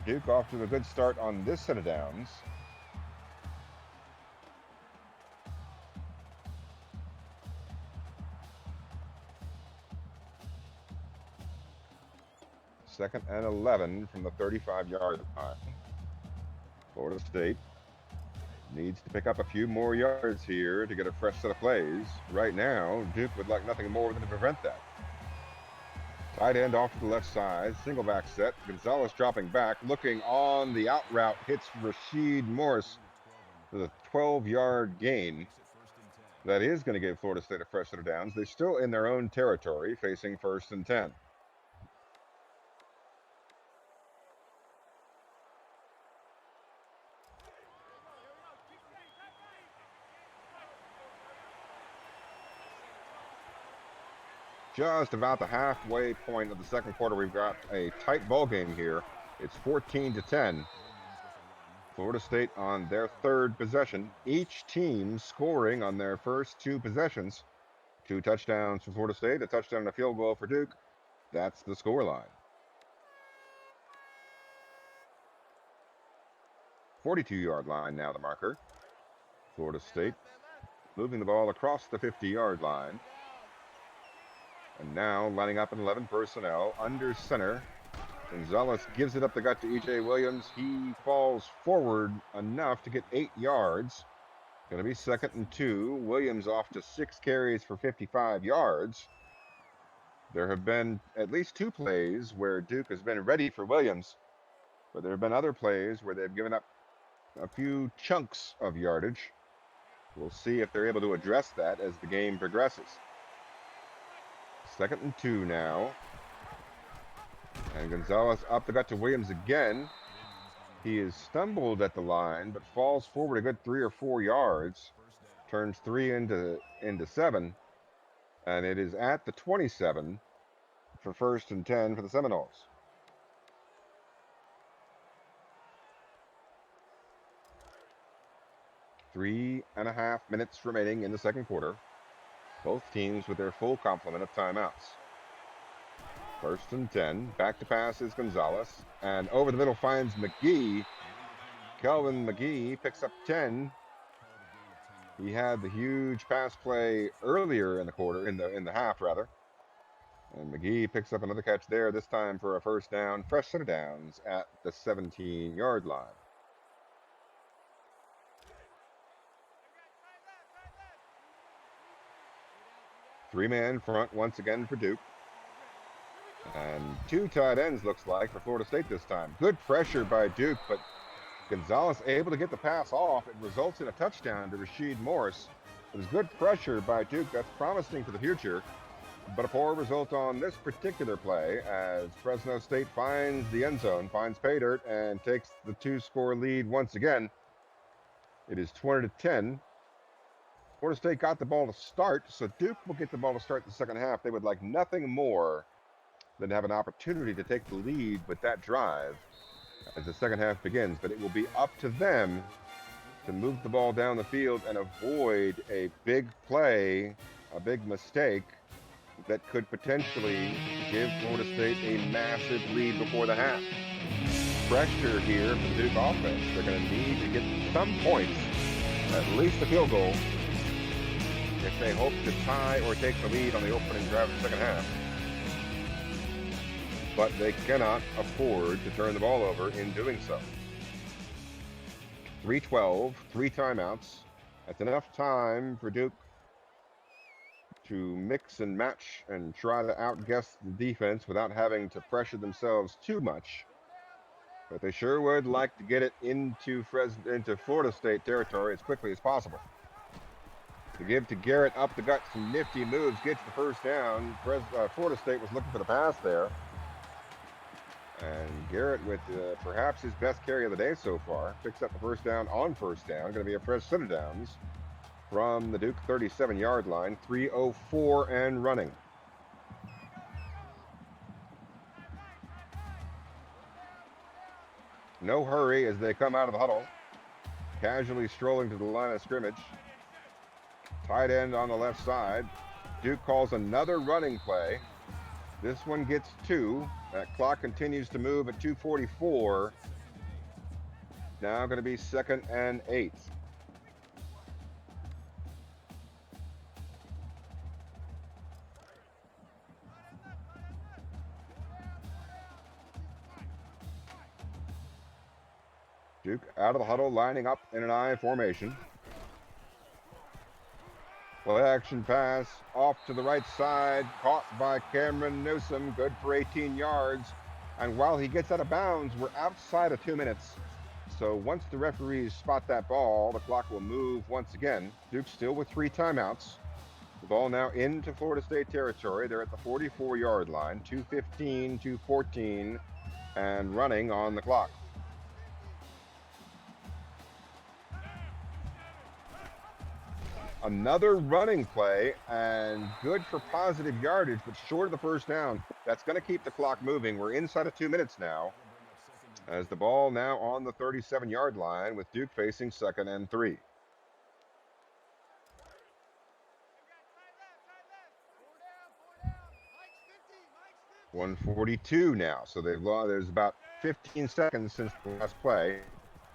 Duke off to a good start on this set of downs. Second and 11 from the 35-yard line. Florida State needs to pick up a few more yards here to get a fresh set of plays. Right now, Duke would like nothing more than to prevent that. Tight end off to the left side, single back set. Gonzalez dropping back, looking on the out route, hits Rasheed Morris for the 12-yard gain. That is going to give Florida State a fresh set of downs. They're still in their own territory, facing 1st and 10. Just about the halfway point of the second quarter, we've got a tight ball game here. It's 14-10. Florida State on their 3rd possession. Each team scoring on their first 2 possessions. 2 touchdowns for Florida State, a touchdown and a field goal for Duke. That's the scoreline. 42-yard line now, the marker. Florida State moving the ball across the 50-yard line. And now lining up in 11 personnel under center. Gonzalez gives it up the gut to E.J. Williams. He falls forward enough to get 8 yards. Going to be 2nd and 2. Williams off to 6 carries for 55 yards. There have been at least 2 plays where Duke has been ready for Williams, but there have been other plays where they've given up a few chunks of yardage. We'll see if they're able to address that as the game progresses. 2nd and 2 now. And Gonzalez up the gut to Williams again. He is stumbled at the line, but falls forward a good 3 or 4 yards. Turns 3 into 7. And it is at the 27 for 1st and 10 for the Seminoles. Three and a half minutes remaining in the second quarter. Both teams with their full complement of timeouts. 1st and 10. Back to pass is Gonzalez. And over the middle finds McGee. Kelvin McGee picks up 10. He had the huge pass play earlier in the quarter, in the half rather. And McGee picks up another catch there, this time for a 1st down. Fresh set of downs at the 17-yard line. Three-man front once again for Duke. And 2 tight ends looks like for Florida State this time. Good pressure by Duke, but Gonzalez able to get the pass off. It results in a touchdown to Rasheed Morris. It was good pressure by Duke. That's promising for the future. But a poor result on this particular play as Fresno State finds the end zone, finds pay dirt, and takes the 2-score lead once again. It is 20-10. Florida State got the ball to start, so Duke will get the ball to start the second half. They would like nothing more than to have an opportunity to take the lead with that drive as the second half begins. But it will be up to them to move the ball down the field and avoid a big play, a big mistake that could potentially give Florida State a massive lead before the half. Pressure here for the Duke offense. They're going to need to get some points, at least a field goal, if they hope to tie or take the lead on the opening drive of the second half. But they cannot afford to turn the ball over in doing so. 3:12, 3 timeouts. That's enough time for Duke to mix and match and try to outguess the defense without having to pressure themselves too much. But they sure would like to get it into Florida State territory as quickly as possible. To give to Garrett up the gut, some nifty moves, gets the 1st down. Florida State was looking for the pass there. And Garrett with perhaps his best carry of the day so far. Picks up the 1st down on 1st down. Going to be a fresh set of downs from the Duke 37-yard line. 3:04 and running. No hurry as they come out of the huddle. Casually strolling to the line of scrimmage. Tight end on the left side. Duke calls another running play. This one gets 2. That clock continues to move at 2:44. Now going to be 2nd and 8. Duke out of the huddle, lining up in an I formation. Play action pass off to the right side, caught by Cameron Newsom, good for 18 yards. And while he gets out of bounds, we're outside of 2 minutes. So once the referees spot that ball, the clock will move once again. Duke still with 3 timeouts. The ball now into Florida State territory. They're at the 44-yard line, 2:15, 2:14, and running on the clock. Another running play, and good for positive yardage, but short of the 1st down. That's going to keep the clock moving. We're inside of 2 minutes now, as the ball now on the 37-yard line with Duke facing 2nd and 3. .142 now, so there's about 15 seconds since the last play,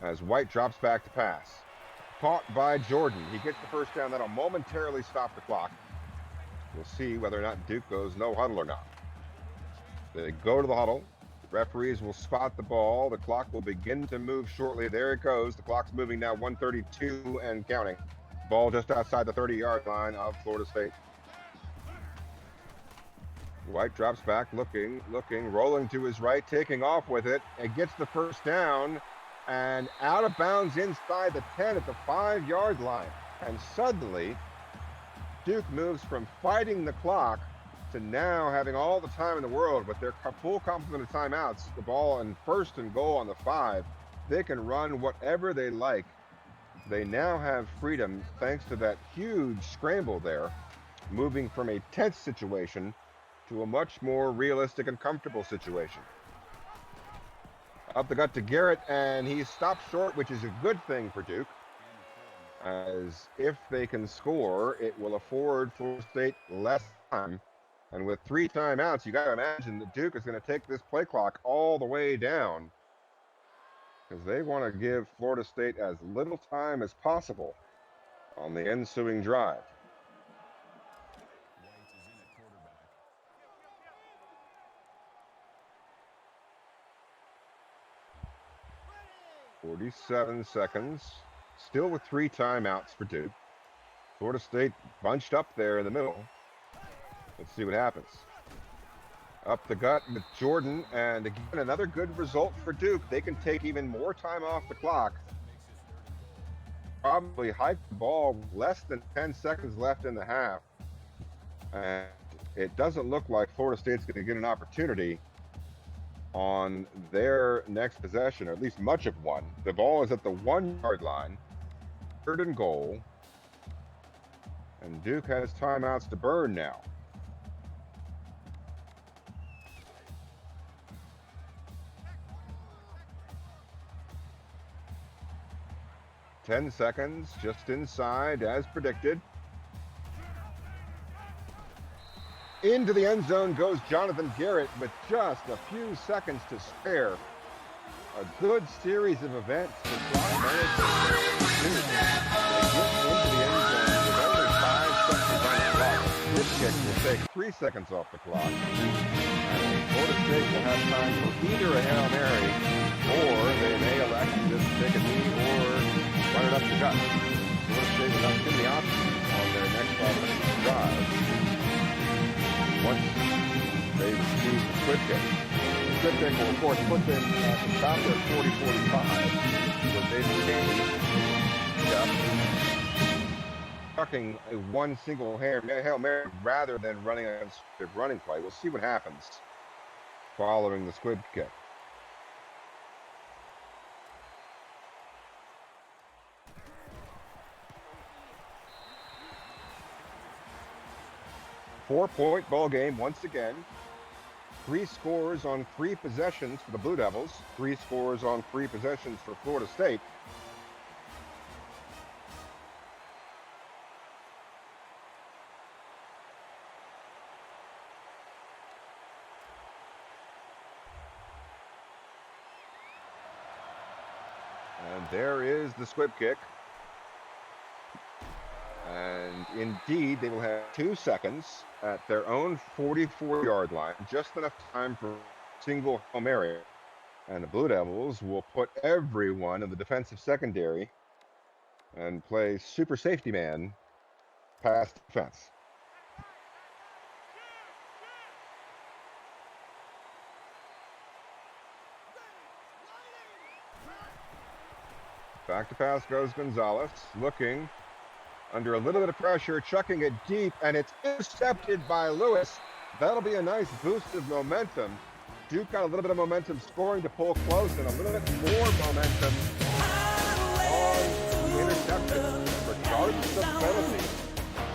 as White drops back to pass. Caught by Jordan. He gets the 1st down. That'll momentarily stop the clock. We'll see whether or not Duke goes no huddle or not. They go to the huddle. The referees will spot the ball. The clock will begin to move shortly. There it goes. The clock's moving now, 1:32 and counting. Ball just outside the 30-yard line of Florida State. White drops back, looking, rolling to his right, taking off with it. It gets the 1st down. And out of bounds inside the 10 at the 5-yard line. And suddenly, Duke moves from fighting the clock to now having all the time in the world with their full complement of timeouts, the ball in first and goal on the 5. They can run whatever they like. They now have freedom thanks to that huge scramble there, moving from a tense situation to a much more realistic and comfortable situation. Up the gut to Garrett, and he stopped short, which is a good thing for Duke, as if they can score, it will afford Florida State less time. And with 3 timeouts, you got to imagine that Duke is going to take this play clock all the way down, because they want to give Florida State as little time as possible on the ensuing drive. White is in at quarterback. 47 seconds, still with 3 timeouts for Duke. Florida State bunched up there in the middle. Let's see what happens. Up the gut with Jordan, and again, another good result for Duke. They can take even more time off the clock. Probably hike the ball with less than 10 seconds left in the half. And it doesn't look like Florida State's going to get an opportunity on their next possession, or at least much of one. The ball is at the 1-yard line, 3rd and goal. And Duke has timeouts to burn now. Ten seconds, just inside, as predicted. Into the end zone goes Jonathan Garrett with just a few seconds to spare. A good series of events to try to manage the Duke. They get into the end zone with only 5 seconds on the clock. This kick will take 3 seconds off the clock. And Florida State will have time for either a Hail Mary, or they may elect to just take a knee or run it up the gut. Florida State will have too many options on their next 5-minute drive once they receive the squib kick. The squib kick will, of course, put them at the top of their 40-45, but they've changed tucking a one single Hail Mary rather than running a running play. We'll see what happens following the squib kick. Four-point ball game once again. 3 scores on 3 possessions for the Blue Devils. 3 scores on 3 possessions for Florida State. And there is the squib kick. And indeed, they will have 2 seconds at their own 44-yard line, just enough time for a single Hail Mary. And the Blue Devils will put everyone in the defensive secondary and play super safety man pass defense. Back to pass goes Gonzalez, looking under a little bit of pressure, chucking it deep, and it's intercepted by Lewis. That'll be a nice boost of momentum. Duke got a little bit of momentum scoring to pull close, and a little bit more momentum on the interception. Regardless of penalty,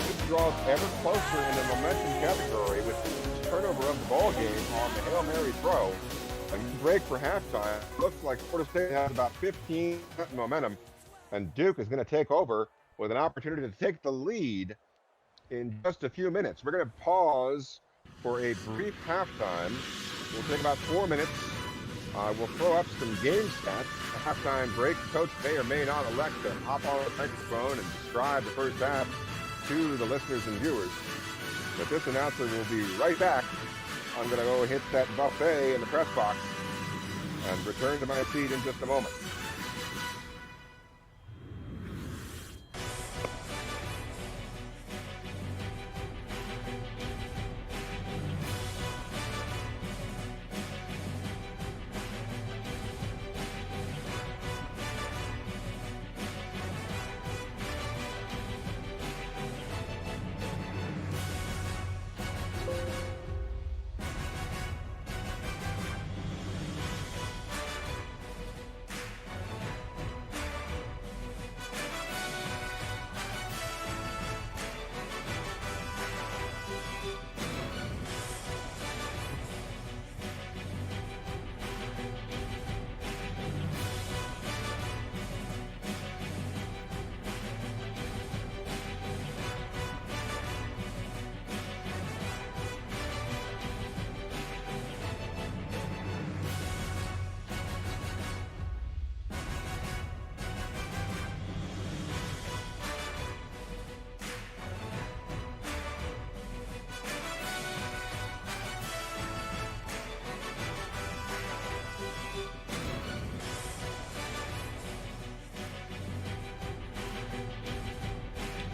Duke draws ever closer in the momentum category with each turnover of the ball game on the Hail Mary throw. A break for halftime. Looks like Florida State has about 15% momentum, and Duke is going to take over with an opportunity to take the lead in just a few minutes. We're going to pause for a brief halftime. We'll take about 4 minutes. We'll throw up some game stats. A halftime break. Coach may or may not elect to hop on the microphone and describe the first half to the listeners and viewers. But this announcer will be right back. I'm going to go hit that buffet in the press box and return to my seat in just a moment.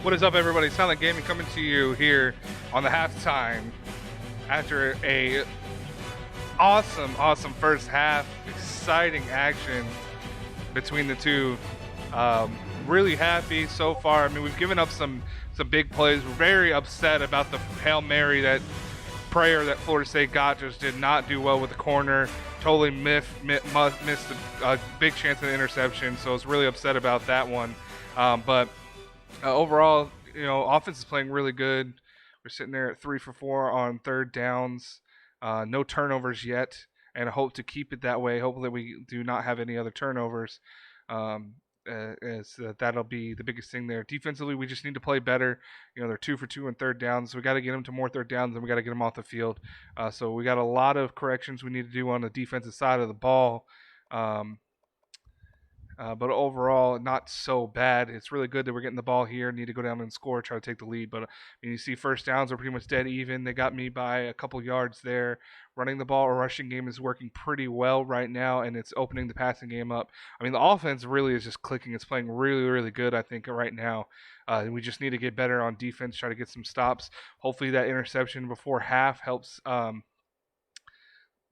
What is up, everybody? Silent Gaming coming to you here on the halftime after a awesome first half. Exciting action between the two. Really happy so far. I mean, we've given up some big plays. We're very upset about the Hail Mary that Florida State got. Just did not do well with the corner. Totally missed a big chance of the interception. So I was really upset about that one. But overall, offense is playing really good. We're sitting there at 3 for 4 on third downs. No turnovers yet, and I hope to keep it that way. Hopefully we do not have any other turnovers. That'll be the biggest thing there. Defensively, we just need to play better. They're 2 for 2 on third downs, so we got to get them to more third downs, and we got to get them off the field. So we got a lot of corrections we need to do on the defensive side of the ball. But overall, not so bad. It's really good that we're getting the ball here. Need to go down and score, try to take the lead. But you see first downs are pretty much dead even. They got me by a couple yards there. Running the ball or rushing game is working pretty well right now, and it's opening the passing game up. I mean, the offense really is just clicking. It's playing really, really good, I think, right now. We just need to get better on defense, try to get some stops. Hopefully that interception before half helps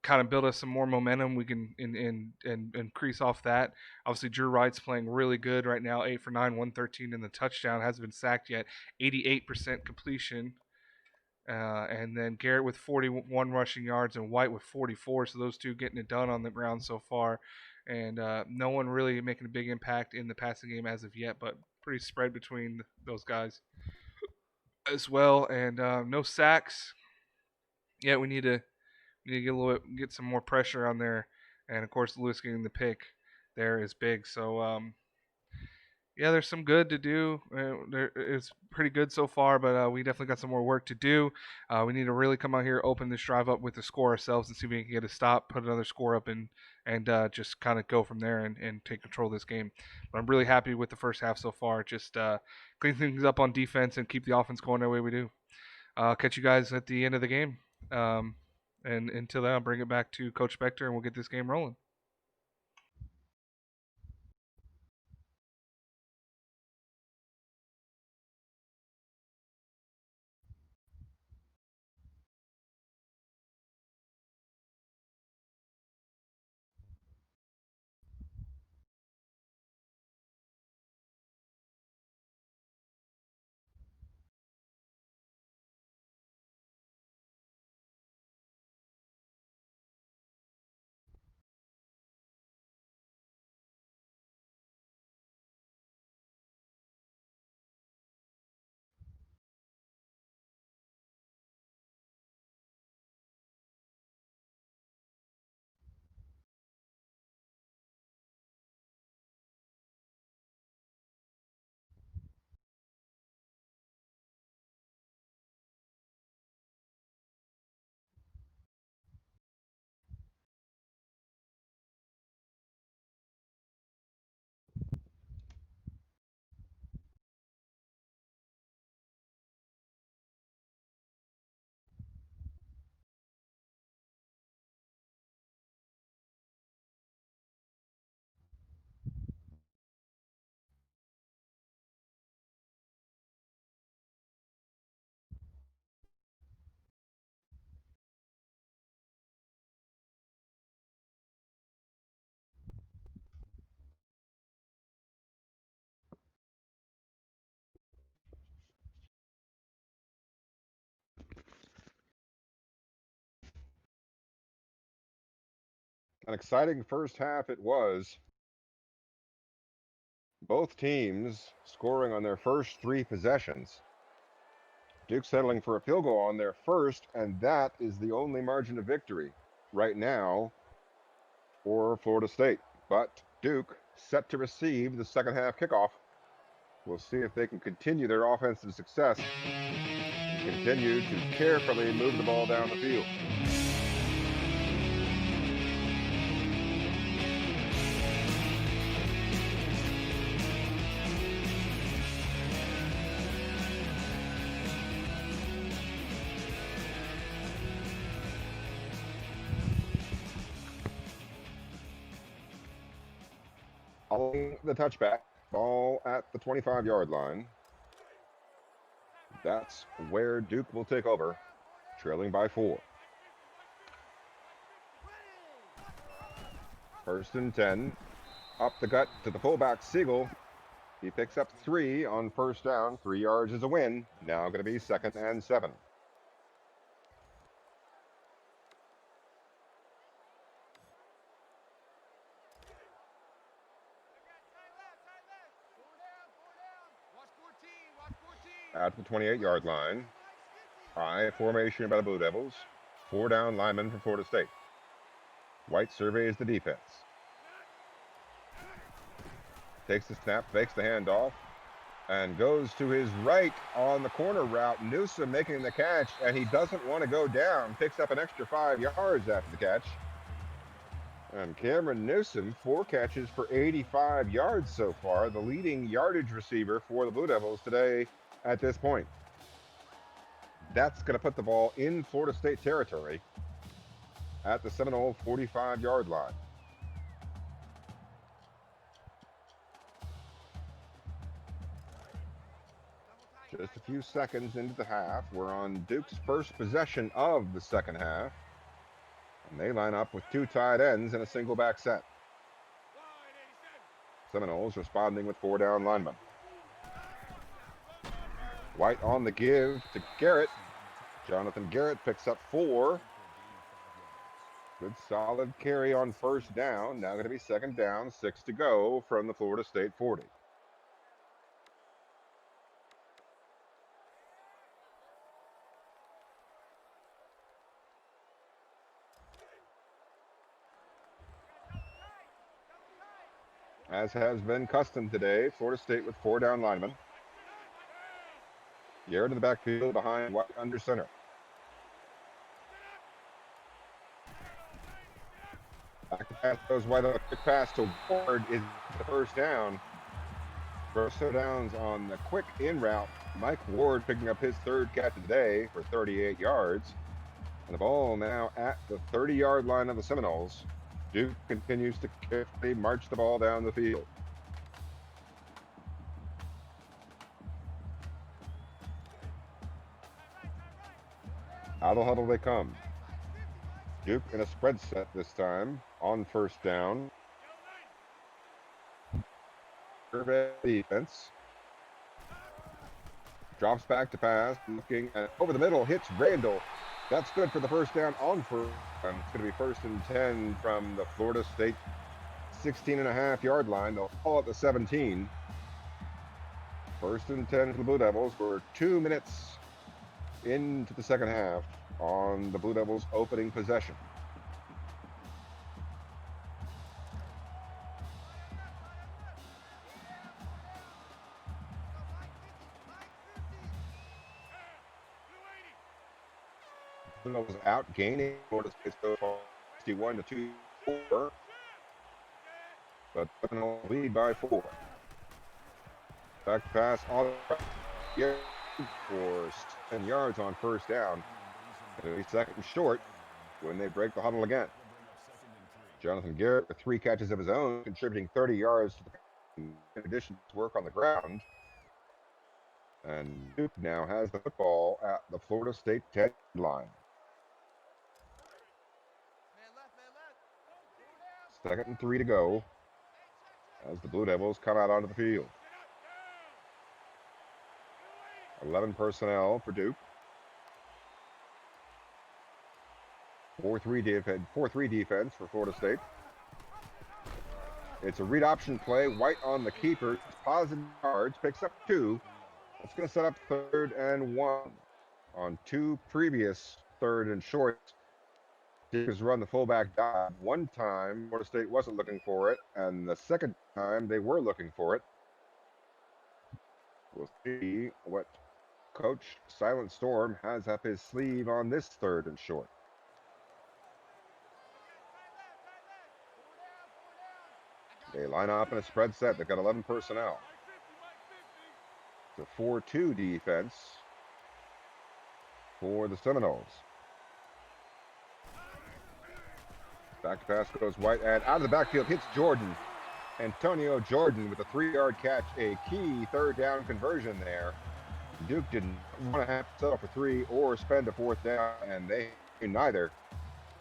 kind of build us some more momentum. We can and increase off that. Obviously, Drew Wright's playing really good right now, 8 for 9, 113 in the touchdown. Hasn't been sacked yet, 88% completion. And then Garrett with 41 rushing yards and White with 44. So those two getting it done on the ground so far. And no one really making a big impact in the passing game as of yet, but pretty spread between those guys as well. And no sacks. Yeah, we need to get some more pressure on there, and of course Lewis getting the pick there is big. So yeah, there's some good to do. It's pretty good so far, but we definitely got some more work to do. We need to really come out here, open this drive up with the score ourselves, and see if we can get a stop, put another score up, and just kind of go from there and take control of this game. But I'm really happy with the first half so far. Just clean things up on defense and keep the offense going the way we do. Catch you guys at the end of the game. And until then, I'll bring it back to Coach Spector, and we'll get this game rolling. An exciting first half it was. Both teams scoring on their first 3 possessions. Duke settling for a field goal on their first, and that is the only margin of victory right now for Florida State. But Duke set to receive the second half kickoff. We'll see if they can continue their offensive success and continue to carefully move the ball down the field. The touchback, ball at the 25-yard line. That's where Duke will take over, trailing by 4. 1st and 10. Up the gut to the fullback, Siegel. He picks up 3 on 1st down. 3 yards is a win. Now going to be 2nd and 7. At the 28-yard line. High formation by the Blue Devils. 4 down linemen from Florida State. White surveys the defense. Takes the snap, fakes the handoff, and goes to his right on the corner route. Newsom making the catch, and he doesn't want to go down. Picks up an extra 5 yards after the catch. And Cameron Newsom, 4 catches for 85 yards so far, the leading yardage receiver for the Blue Devils today at this point. That's going to put the ball in Florida State territory at the Seminole 45-yard line. Just a few seconds into the half, we're on Duke's first possession of the second half. And they line up with 2 tight ends and a single back set. Seminoles responding with 4 down linemen. White on the give to Garrett. Jonathan Garrett picks up 4. Good solid carry on 1st down. Now going to be 2nd down, 6 to go from the Florida State 40. As has been custom today, Florida State with 4 down linemen. Garrett in the backfield behind White under center. Back to pass goes White on a quick pass to Ward is the 1st down. First downs on the quick in route. Mike Ward picking up his 3rd catch of the day for 38 yards. And the ball now at the 30-yard line of the Seminoles. Duke continues to carefully march the ball down the field. Out of the huddle they come. Duke in a spread set this time on 1st down. Survey defense. Drops back to pass, looking at over the middle, hits Randall. That's good for the 1st down on 1st. It's going to be 1st and 10 from the Florida State 16.5-yard line. They'll call it the 17. 1st and 10 for the Blue Devils. We're 2 minutes into the second half on the Blue Devils' opening possession. Blue Devils out gaining Florida State so far 61-2, but Seminole lead by 4. Back pass on for 10 yards on 1st down. It'll be 2nd and short when they break the huddle again. Jonathan Garrett with 3 catches of his own, contributing 30 yards to the, in addition to work on the ground. And Duke now has the football at the Florida State 10 line. 2nd and 3 to go as the Blue Devils come out onto the field. 11 personnel for Duke. 4-3 defense for Florida State. It's a read option play. White on the keeper. It's positive yards. Picks up 2. It's going to set up 3rd and 1 on 2 previous 3rd and shorts. Duke has run the fullback dive. One time, Florida State wasn't looking for it, and the second time they were looking for it. We'll see what Coach Silent Storm has up his sleeve on this 3rd and short. They line up in a spread set. They've got 11 personnel. It's a 4-2 defense for the Seminoles. Back to pass goes White, and out of the backfield hits Jordan. Antonio Jordan with a 3-yard catch, a key 3rd down conversion there. Duke didn't want to have to settle for 3 or spend a 4th down, and they neither,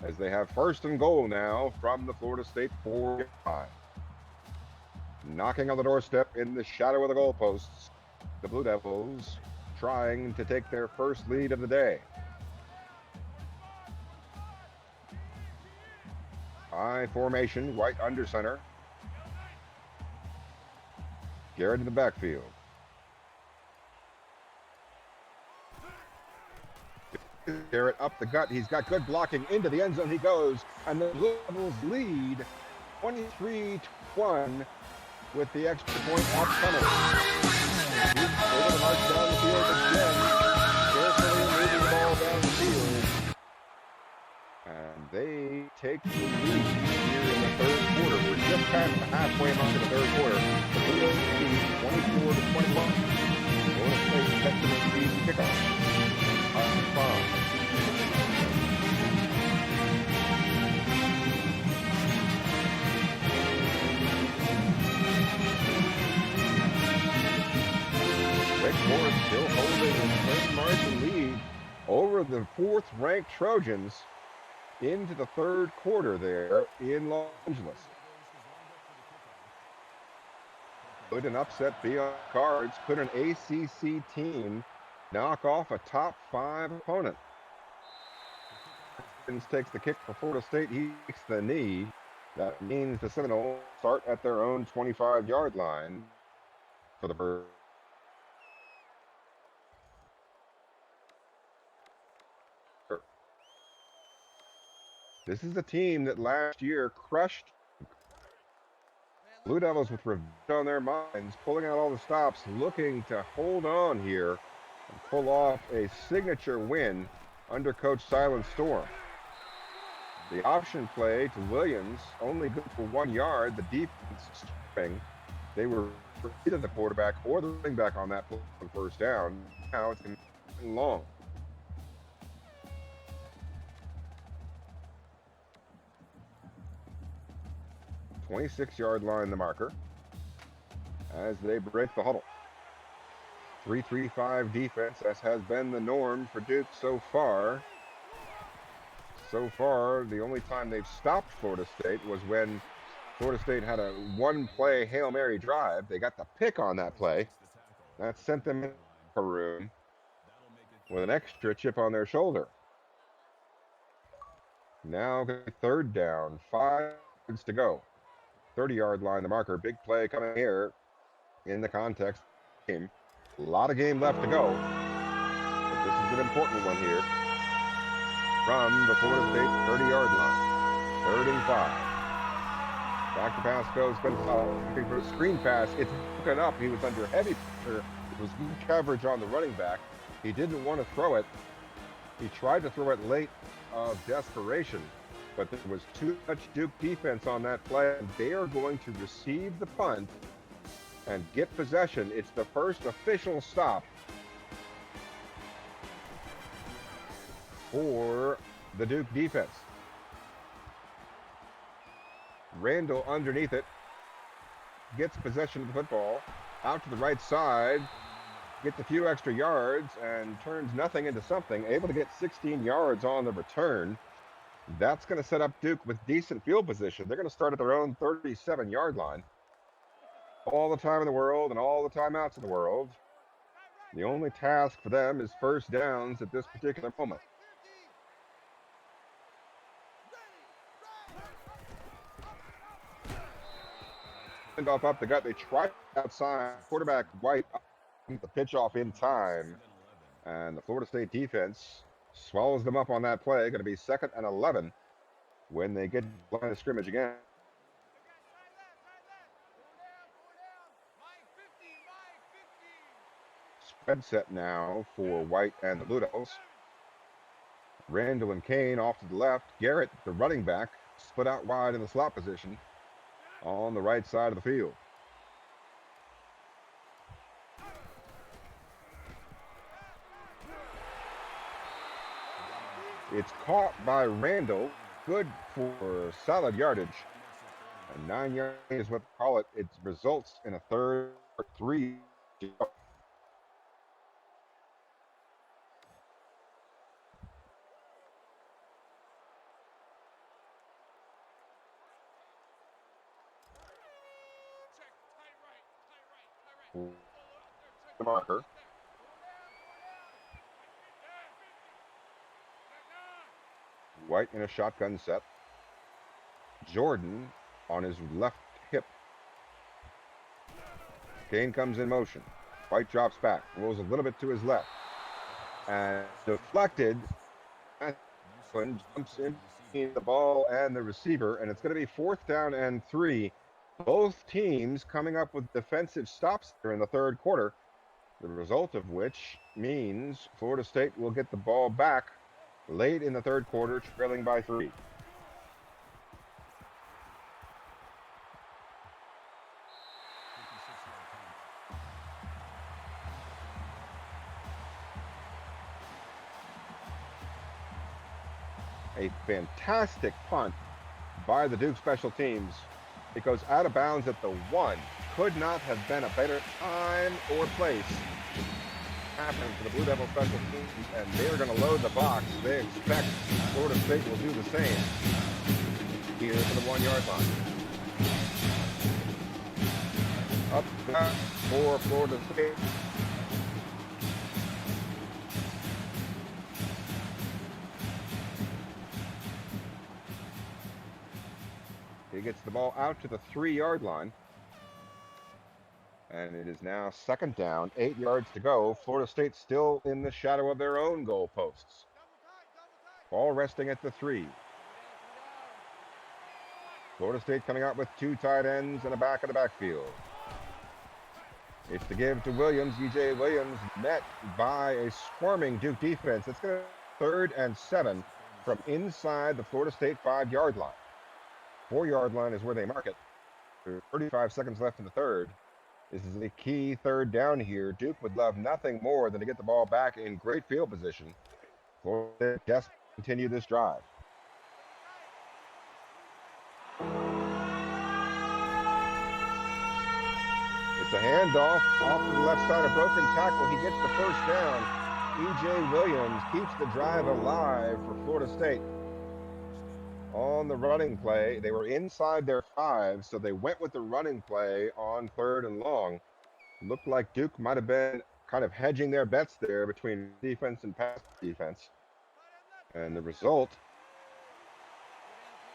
as they have 1st and goal now from the Florida State 4-yard line. Knocking on the doorstep in the shadow of the goalposts, the Blue Devils trying to take their first lead of the day. High formation, White under center. Garrett in the backfield. Garrett up the gut. He's got good blocking. Into the end zone he goes. And the Blue Devils lead 23-1 with the extra point upcoming. He's able to march down the field again, carefully moving the ball down the field. And they take the lead here in the 3rd quarter. We're just past the halfway mark of the 3rd quarter. The Blue Devils lead 24-21. Florida State gets to the speed kickoff. Rick Morris still holding a 10-margin lead over the 4th-ranked Trojans into the 3rd quarter there in Los Angeles. Could an upset be on cards? Could an ACC team knock off a top 5 opponent? Takes the kick for Florida State. He takes the knee. That means the Seminoles start at their own 25-yard line for the first. This is a team that last year crushed Blue Devils with revenge on their minds, pulling out all the stops, looking to hold on here and pull off a signature win under Coach Silent Storm. The option play to Williams, only good for 1 yard. The defense stripping. They were either the quarterback or the running back on that play for first down. Now it's going to be long. "26-yard line, the marker, as they break the huddle. 3-3-5 defense, as has been the norm for Duke so far. So far, the only time they've stopped Florida State was when Florida State had a 1-play Hail Mary drive. They got the pick on that play. That sent them in the room with an extra chip on their shoulder. Now 3rd down, 5 yards to go. 30-yard line, the marker. Big play coming here in the context of the game. A lot of game left to go, but this is an important one here. From the Florida State 30-yard line. 3rd and 5. Back to pass goes. Looking for a screen pass. It's broken up. He was under heavy pressure. It was good coverage on the running back. He didn't want to throw it. He tried to throw it late of desperation, but there was too much Duke defense on that play. They are going to receive the punt and get possession. It's the first official stop for the Duke defense. Randall underneath it, gets possession of the football, out to the right side, gets a few extra yards, and turns nothing into something, able to get 16 yards on the return. That's going to set up Duke with decent field position. They're going to start at their own 37-yard line. All the time in the world and all the timeouts in the world. The only task for them is first downs at this particular moment. Off up the gut. They tried outside. Quarterback White the pitch off in time. And the Florida State defense swallows them up on that play. Going to be 2nd and 11 when they get to the line of scrimmage again. Spread set now for White and the Blue Devils. Randall and Kane off to the left. Garrett, the running back, split out wide in the slot position on the right side of the field. It's caught by Randall. Good for solid yardage. And 9 yards is what they call it. It results in a 3rd or 3. The marker. White in a shotgun set. Jordan on his left hip. Kane comes in motion. White drops back, rolls a little bit to his left. And deflected. Jumps in between the ball and the receiver, and it's going to be 4th down and 3. Both teams coming up with defensive stops here in the third quarter, the result of which means Florida State will get the ball back late in the third quarter, trailing by 3. A fantastic punt by the Duke special teams. It goes out of bounds at the 1. Could not have been a better time or place happening for the Blue Devil special teams, and they're going to load the box. They expect Florida State will do the same here to the 1-yard line. Up back for Florida State. He gets the ball out to the 3-yard line. And it is now 2nd down, 8 yards to go. Florida State still in the shadow of their own goalposts. Ball resting at the 3. Florida State coming out with 2 tight ends and a back in the backfield. It's to give to Williams. E.J. Williams met by a swarming Duke defense. It's going to 3rd and 7 from inside the Florida State 5-yard line. 4-yard line is where they mark it. There's 35 seconds left in the third. This is a key 3rd down here. Duke would love nothing more than to get the ball back in great field position. Florida State desperately continue this drive. It's a handoff off to the left side, a broken tackle. He gets the 1st down. E.J. Williams keeps the drive alive for Florida State. On the running play, they were inside their 5, so they went with the running play on 3rd and long. Looked like Duke might have been kind of hedging their bets there between defense and pass defense. And the result,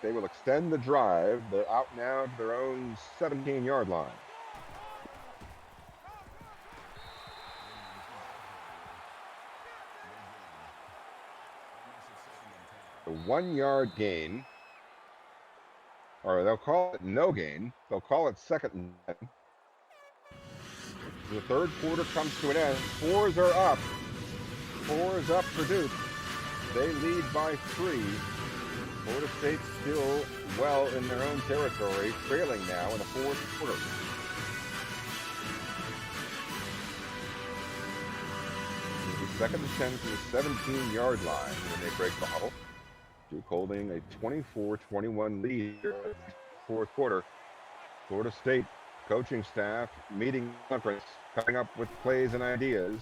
they will extend the drive. They're out now to their own 17-yard line. The 1-yard gain, or they'll call it no gain. They'll call it 2nd and 10. The third quarter comes to an end. 4s are up. 4 is up for Duke. They lead by 3. Florida State still well in their own territory, trailing now in the 4th quarter. It'll be 2nd and 10 to the 17-yard line when they break the huddle. Duke holding a 24-21 lead in the 4th quarter. Florida State coaching staff meeting conference, coming up with plays and ideas.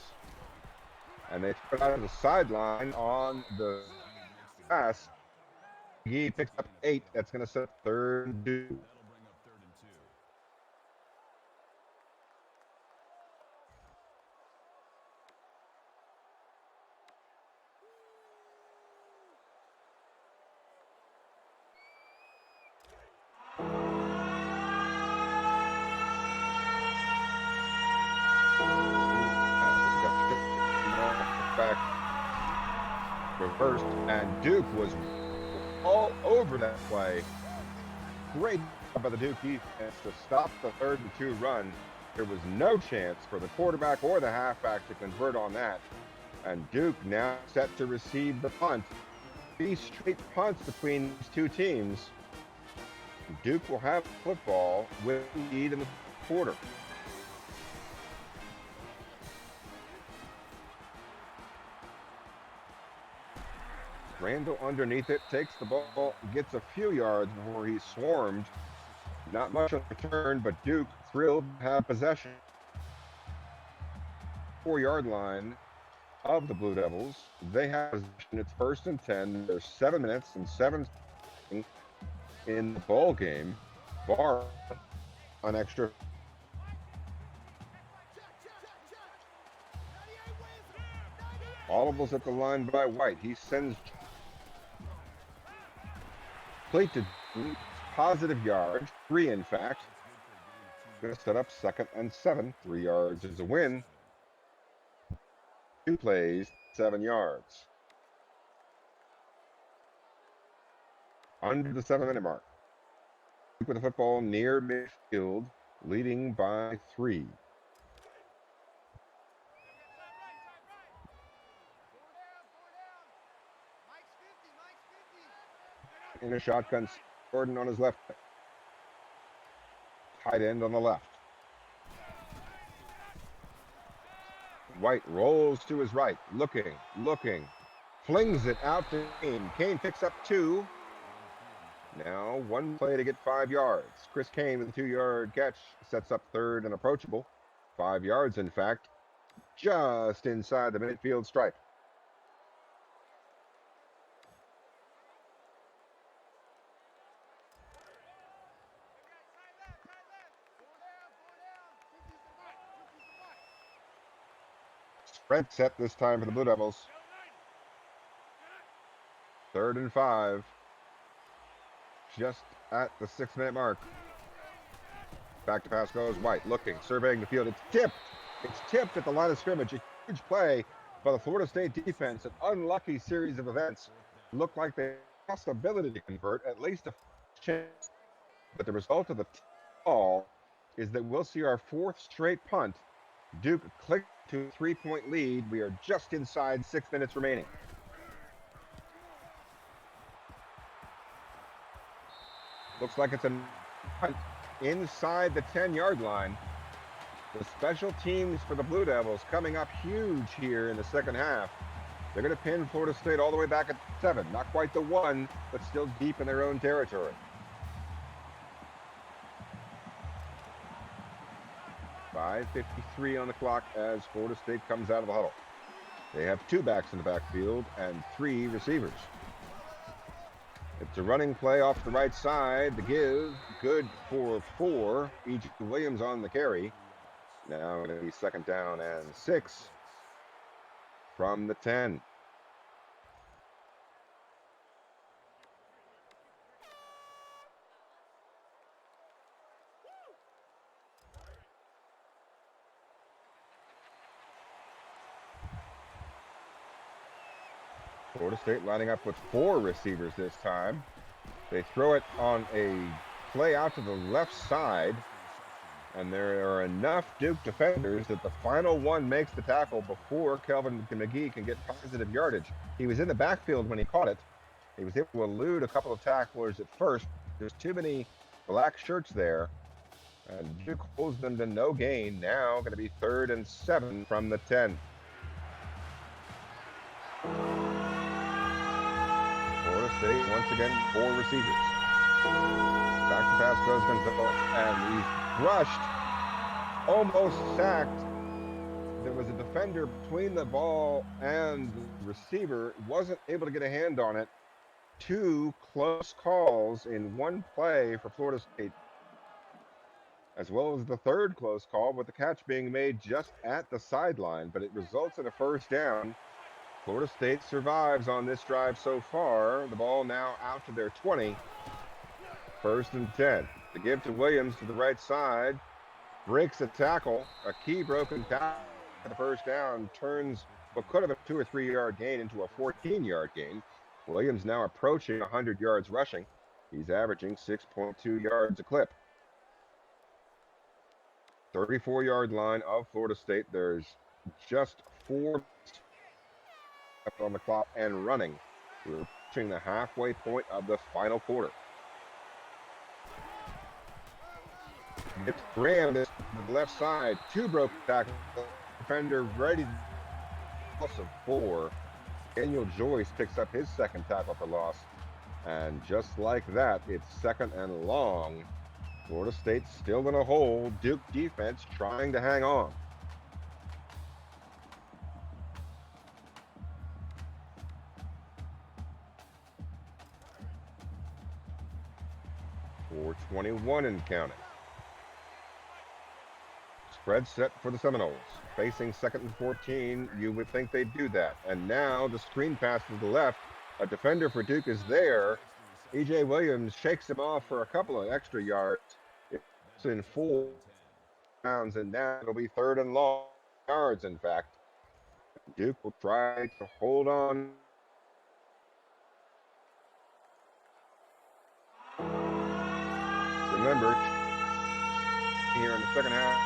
And they put out of the sideline on the pass. He picks up 8. That's going to set 3rd and 2. Reversed, and Duke was all over that play. Great job by the Duke defense to stop the 3rd and 2 run. There was no chance for the quarterback or the halfback to convert on that. And Duke now set to receive the punt. 3 straight punts between these 2 teams. Duke will have football with the lead in the quarter. Randall underneath it, takes the ball, gets a few yards before he's swarmed. Not much on the return, but Duke thrilled to have possession. 4-yard line of the Blue Devils. They have possession. It's 1st and 10. There's 7 minutes and 7 seconds in the ball game, bar an extra. Audibles at the line by White. He sends plate to positive yards, 3 in fact. Going to set up 2nd and 7. 3 yards is a win. 2 plays, 7 yards. Under the 7-minute mark. With the football near midfield, leading by 3. In a shotgun, Gordon on his left. Tight end on the left. White rolls to his right, looking, flings it out to Kane. Kane picks up 2. Now 1 play to get 5 yards. Chris Kane with a 2-yard catch sets up 3rd and approachable. 5 yards, in fact, just inside the midfield stripe. Spread set this time for the Blue Devils. 3rd and 5. Just at the 6-minute mark. Back to pass goes White, looking, surveying the field. It's tipped. It's tipped at the line of scrimmage. A huge play by the Florida State defense. An unlucky series of events. Looked like they lost the ability to convert, at least a chance. But the result of the call is that we'll see our 4th straight punt. Duke clicked to a 3-point lead. We are just inside 6 minutes remaining. Looks like it's a punt inside the 10-yard line. The special teams for the Blue Devils coming up huge here in the second half. They're going to pin Florida State all the way back at 7. Not quite the 1, but still deep in their own territory. 5:53 on the clock as Florida State comes out of the huddle. They have 2 backs in the backfield and 3 receivers. It's a running play off the right side. The give, good for 4. E.J. Williams on the carry. Now going to be 2nd down and 6 from the 10. Florida State lining up with 4 receivers this time. They throw it on a play out to the left side, and there are enough Duke defenders that the final one makes the tackle before Kelvin McGee can get positive yardage. He was in the backfield when he caught it. He was able to elude a couple of tacklers at first. There's too many black shirts there, and Duke holds them to no gain. Now going to be 3rd and 7 from the 10. Florida State, once again, 4 receivers. Back to pass goes Gonzalez, and he's brushed, almost sacked. There was a defender between the ball and the receiver, wasn't able to get a hand on it. 2 close calls in 1 play for Florida State, as well as the 3rd close call, with the catch being made just at the sideline, but it results in a 1st down. Florida State survives on this drive so far. The ball now out to their 20. 1st and 10. The give to Williams to the right side. Breaks a tackle. A key broken tackle for the 1st down. Turns what could have a 2 or 3 yard gain into a 14-yard gain. Williams now approaching 100 yards rushing. He's averaging 6.2 yards a clip. 34-yard line of Florida State. There's just 4 on the clock and running. We're reaching the halfway point of the final quarter. It's Graham to the left side. 2 broken tackles. Defender ready. Plus of 4. Daniel Joyce picks up his 2nd tackle for loss. And just like that, it's 2nd and long. Florida State still in a hole. Duke defense trying to hang on. 4:21 and counting. Spread set for the Seminoles. Facing 2nd and 14, you would think they'd do that. And now the screen pass to the left. A defender for Duke is there. E.J. Williams shakes him off for a couple of extra yards. It's in 4 pounds, and now it'll be 3rd and long yards, in fact. Duke will try to hold on. Remember, here in the second half,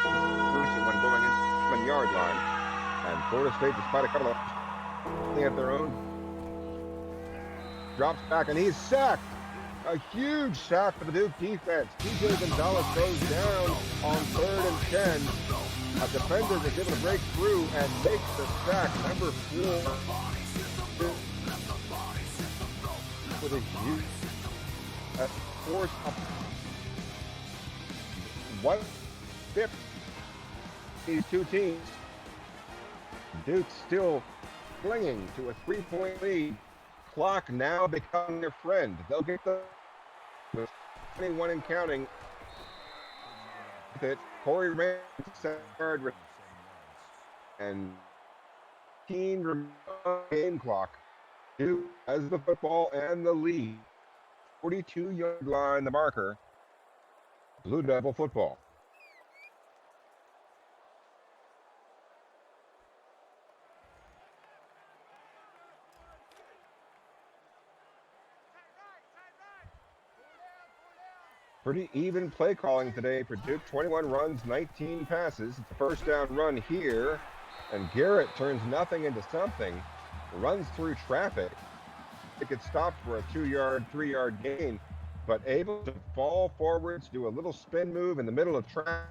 recent one going in the 7-yard line. And Florida State, despite a couple of at their own, drops back, and he's sacked. A huge sack for the Duke defense. TJ Gonzalez goes down on 3rd and 10. A defender is able to break through and make the sack. Number 4 with a huge force up 1/5 these two teams. Duke still clinging to a 3-point lead. Clock now becoming their friend. They'll get the 21 and counting. With it, Corey ran and game clock. Duke has the football and the lead. 42-yard line, the marker. Blue Devil football. Pretty even play calling today for Duke. 21 runs, 19 passes. It's a first down run here. And Garrett turns nothing into something. Runs through traffic. It gets stopped for a 2-yard, 3-yard gain. But able to fall forwards, do a little spin move in the middle of traffic.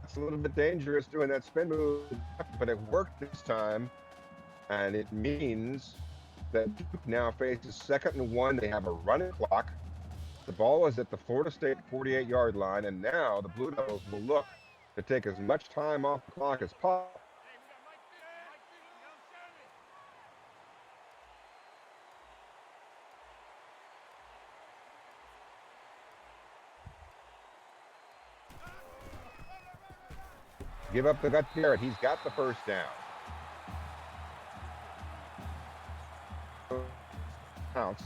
It's a little bit dangerous doing that spin move, but it worked this time. And it means that Duke now faces 2nd and 1. They have a running clock. The ball is at the Florida State 48-yard line, and now the Blue Devils will look to take as much time off the clock as possible. Give up the gut to Garrett. He's got the first down. Counts.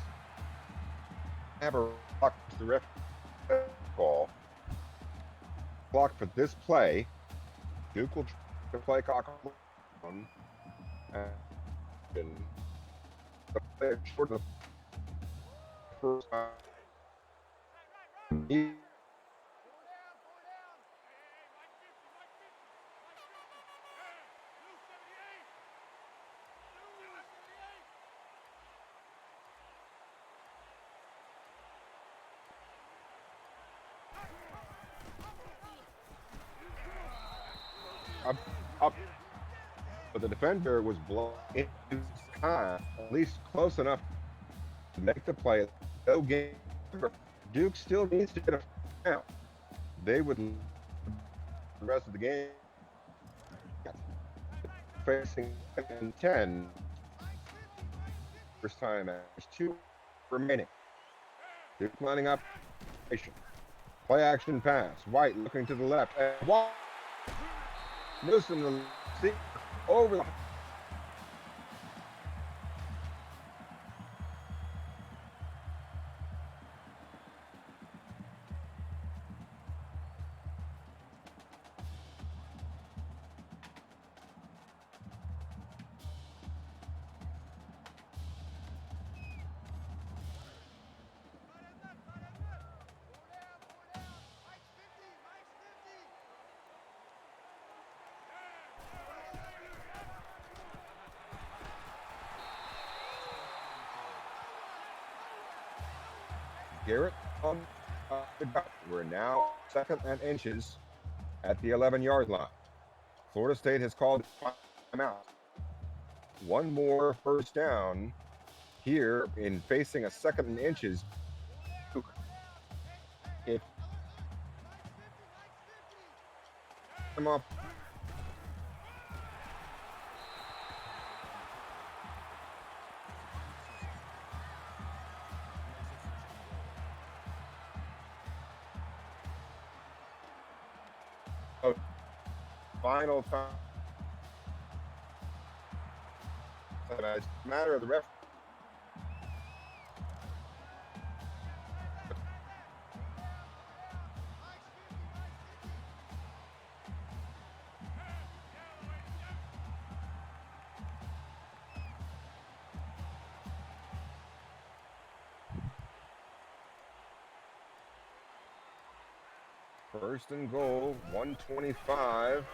Have a clock to the ref ball. Clock for this play. Duke will try to play clock on. And the play short of the first time. Up, but the defender was blown into at least close enough to make the play. No game. Duke still needs to get a out. They would the rest of the game facing 10. First time there's 2 remaining. Duke lining up. Play action pass. White looking to the left. And White. Newsom the receiver over the Garrett on the dot. We're now 2nd and inches at the 11-yard line. Florida State has called timeout. One more first down here in facing a 2nd and inches. If come off. final time. It's a matter of the ref. First and goal, 125.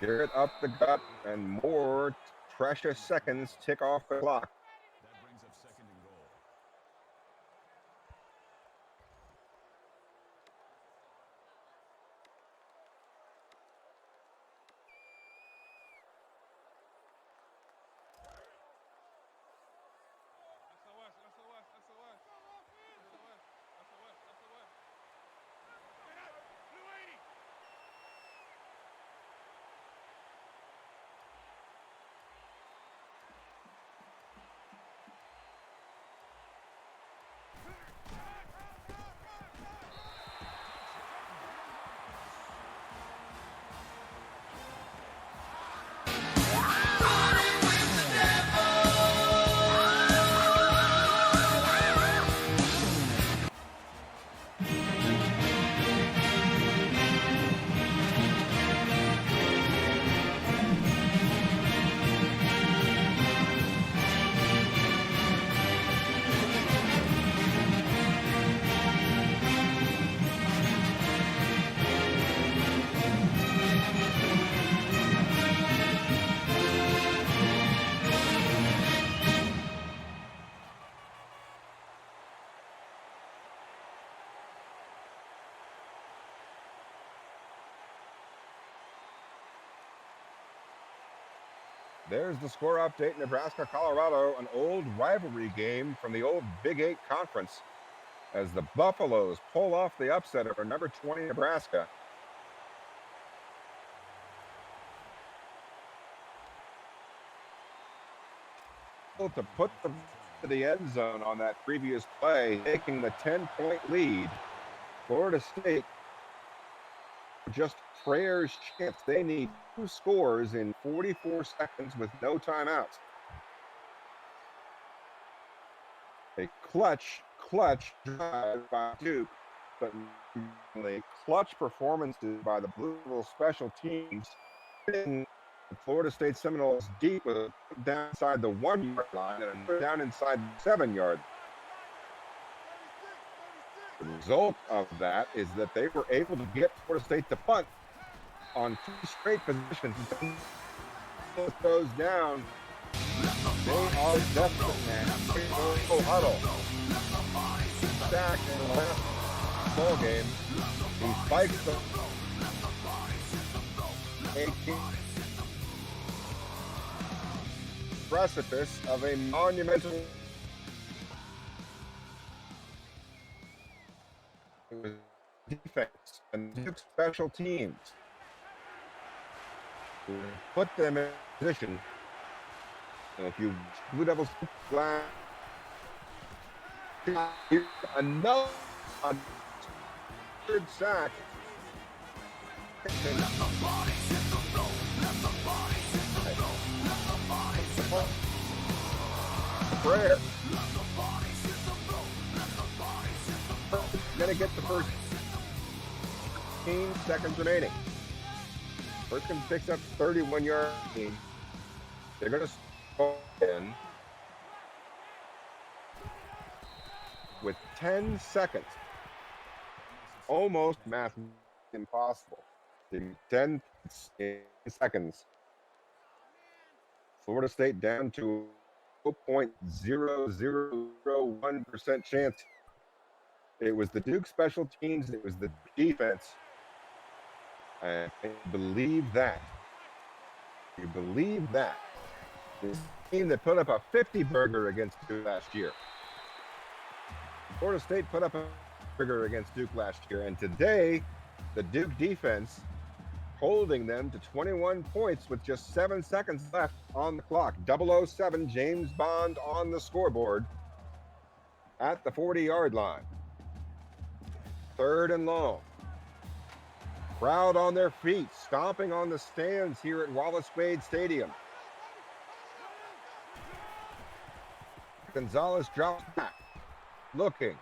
Garrett up the gut, and more precious seconds tick off the clock. That brings up second and goal. There's the score update. Nebraska-Colorado, an old rivalry game from the old Big 8 conference, as the Buffaloes pull off the upset over number 20 Nebraska. To put them to the end zone on that previous play, taking the 10-point lead. Florida State just prayer's chance. They need 2 scores in 44 seconds with no timeouts. A clutch drive by Duke, but clutch performances by the Louisville special teams. The Florida State Seminoles deep with a down inside the 1-yard line and a down inside the 7-yard. The result of that is that they were able to get Florida State to punt on 2 straight positions. It goes down. They are desperate, man. Huddle. Sack in the last ball game. He spikes the 18 precipice of a monumental defense and Duke special teams to put them in position. And if you Blue Devils flag another third sack. Prayer. Gonna get the first 15 seconds remaining. Perkins picks up 31-yard. They're gonna score in with 10 seconds. Almost mathematically impossible. 10 seconds. Florida State down to 0.0001% chance. It was the Duke special teams. It was the defense. And believe that. You believe that. This team that put up a 50-burger against Duke last year. Florida State put up a burger against Duke last year. And today, the Duke defense holding them to 21 points with just 7 seconds left on the clock. 007 James Bond on the scoreboard at the 40-yard line. 3rd and long. Crowd on their feet, stomping on the stands here at Wallace Wade Stadium. Gonzalez drops back, looking,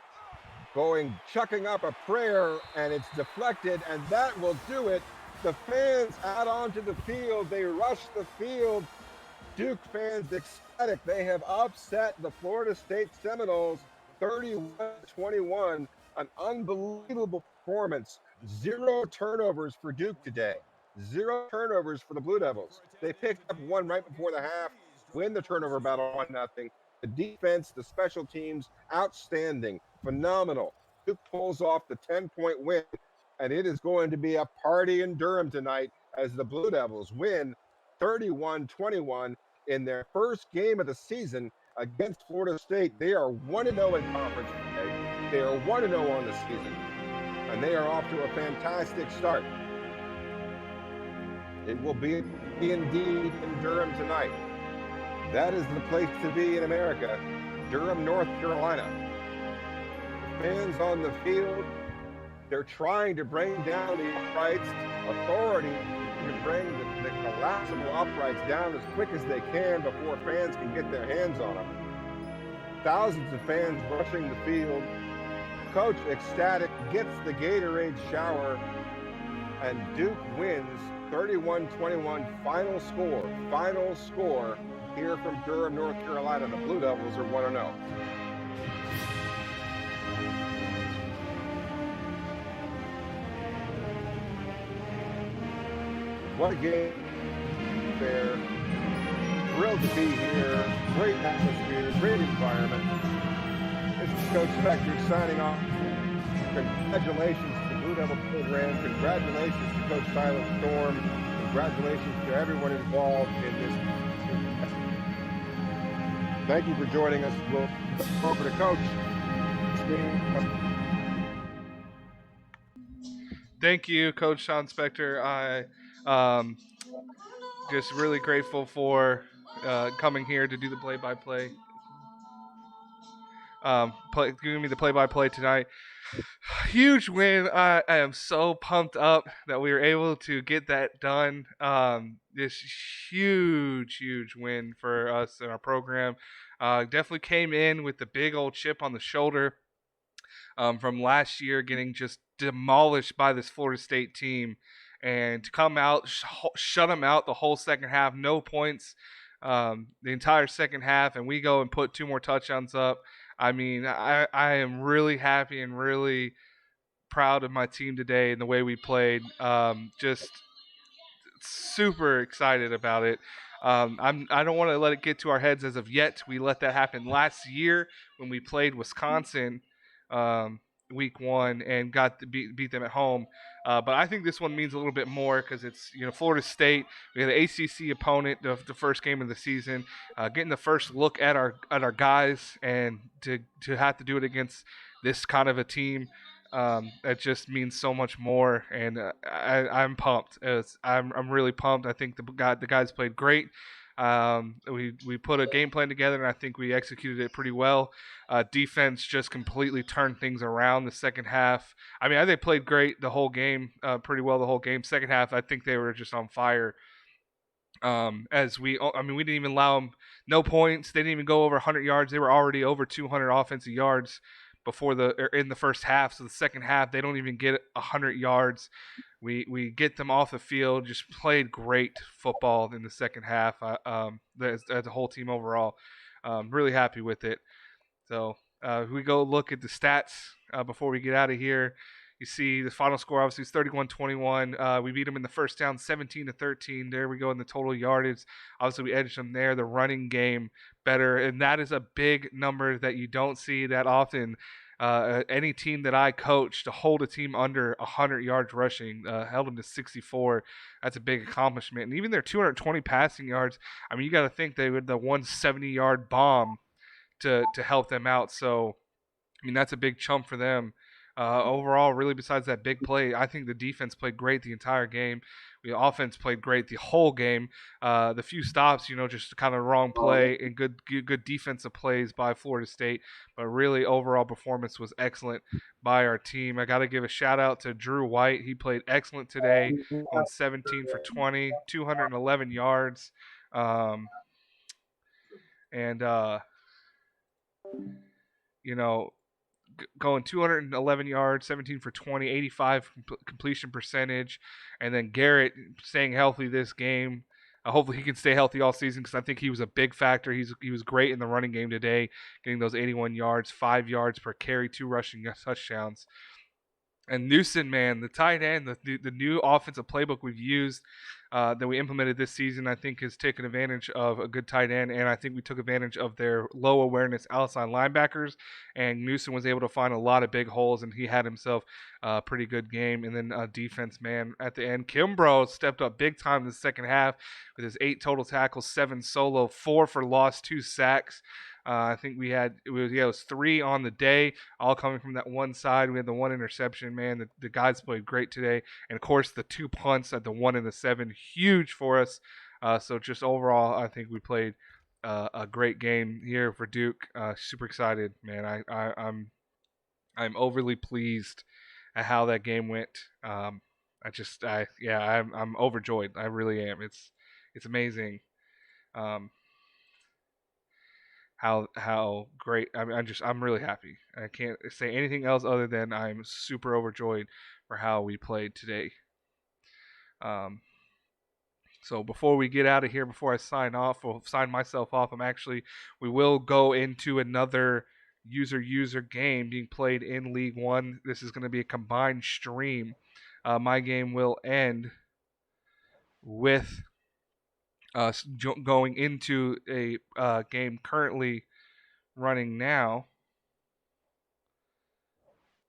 chucking up a prayer, and it's deflected, and that will do it. The fans out onto the field. They rush the field. Duke fans ecstatic. They have upset the Florida State Seminoles 31-21. An unbelievable performance. 0 turnovers for Duke today. 0 turnovers for the Blue Devils. They picked up one right before the half, win the turnover battle 1-0. The defense, the special teams, outstanding, phenomenal. Duke pulls off the 10-point win, and it is going to be a party in Durham tonight as the Blue Devils win 31-21 in their first game of the season against Florida State. They are 1-0 in conference today. They are 1-0 on the season, and they are off to a fantastic start. It will be indeed in Durham tonight. That is the place to be in America, Durham, North Carolina. Fans on the field, they're trying to bring down the uprights. Authority to bring the collapsible uprights down as quick as they can before fans can get their hands on them. Thousands of fans rushing the field. Coach ecstatic, gets the Gatorade shower, and Duke wins 31-21. Final score here from Durham, North Carolina. The Blue Devils are 1-0. What a game there. Thrilled to be here. Great atmosphere, great environment. This is Coach Spector signing off. Congratulations to the Blue Devil program. Congratulations to Coach Tyler Storm. Congratulations to everyone involved in this. Thank you for joining us. We'll go over to Coach. Thank you, Coach Sean Spector. I just really grateful for coming here to do the play-by-play. Giving me the play-by-play tonight. Huge win. I am so pumped up that we were able to get that done. This huge win for us in our program. Definitely came in with the big old chip on the shoulder from last year, getting just demolished by this Florida State team. And to come out, shut them out the whole second half, no points the entire second half, and we go and put 2 more touchdowns up. I mean, I am really happy and really proud of my team today and the way we played. Just super excited about it. I don't want to let it get to our heads as of yet. We let that happen last year when we played Wisconsin week 1 and got to beat them at home. But I think this one means a little bit more because it's Florida State. We had an ACC opponent the first game of the season, getting the first look at our guys, and to have to do it against this kind of a team, it just means so much more. And I'm pumped. I'm really pumped. I think the guys played great. We put a game plan together, and I think we executed it pretty well. Defense just completely turned things around the second half. I mean, they played great the whole game, pretty well the whole game. Second half, I think they were just on fire. We didn't even allow them no points. They didn't even go over 100 yards. They were already over 200 offensive yards in the first half. So the second half, they don't even get 100 yards. We get them off the field. Just played great football in the second half. As a whole team overall, really happy with it. So we go look at the stats before we get out of here. You see the final score obviously is 31-21. We beat them in the first down 17-13. There we go in the total yardage. Obviously we edged them there. The running game better, and that is a big number that you don't see that often. Any team that I coach to hold a team under 100 yards rushing, held them to 64. That's a big accomplishment. And even their 220 passing yards, I mean, you got to think they would the 170-yard bomb to help them out. So, I mean, that's a big chunk for them. Overall, really, besides that big play, I think the defense played great the entire game. The offense played great the whole game. The few stops, just kind of wrong play and good defensive plays by Florida State. But really, overall performance was excellent by our team. I got to give a shout out to Drew White. He played excellent today, going 17 for 20, 211 yards. And going 211 yards, 17 for 20, 85 completion percentage, and then Garrett staying healthy this game. Hopefully he can stay healthy all season because I think he was a big factor. He was great in the running game today, getting those 81 yards, 5 yards per carry, 2 rushing touchdowns. And Newsom, man, the tight end, the new offensive playbook we've used that we implemented this season, I think has taken advantage of a good tight end, and I think we took advantage of their low awareness outside linebackers, and Newsom was able to find a lot of big holes, and he had himself a pretty good game. And then defense, man, at the end, Kimbrough stepped up big time in the second half with his 8 total tackles, 7 solo, 4 for loss, 2 sacks. I think it was 3 on the day, all coming from that one side. We had the 1 interception, man. The guys played great today. And, of course, the 2 punts at the 1 and the 7, huge for us. So just overall, I think we played a great game here for Duke. Super excited, man. I'm overly pleased at how that game went. I'm overjoyed. I really am. It's amazing. How great. I'm really happy. I can't say anything else other than I'm super overjoyed for how we played today. So before we get out of here, before I sign myself off, we will go into another user game being played in League 1. This is going to be a combined stream. My game will end with us going into a game currently running now.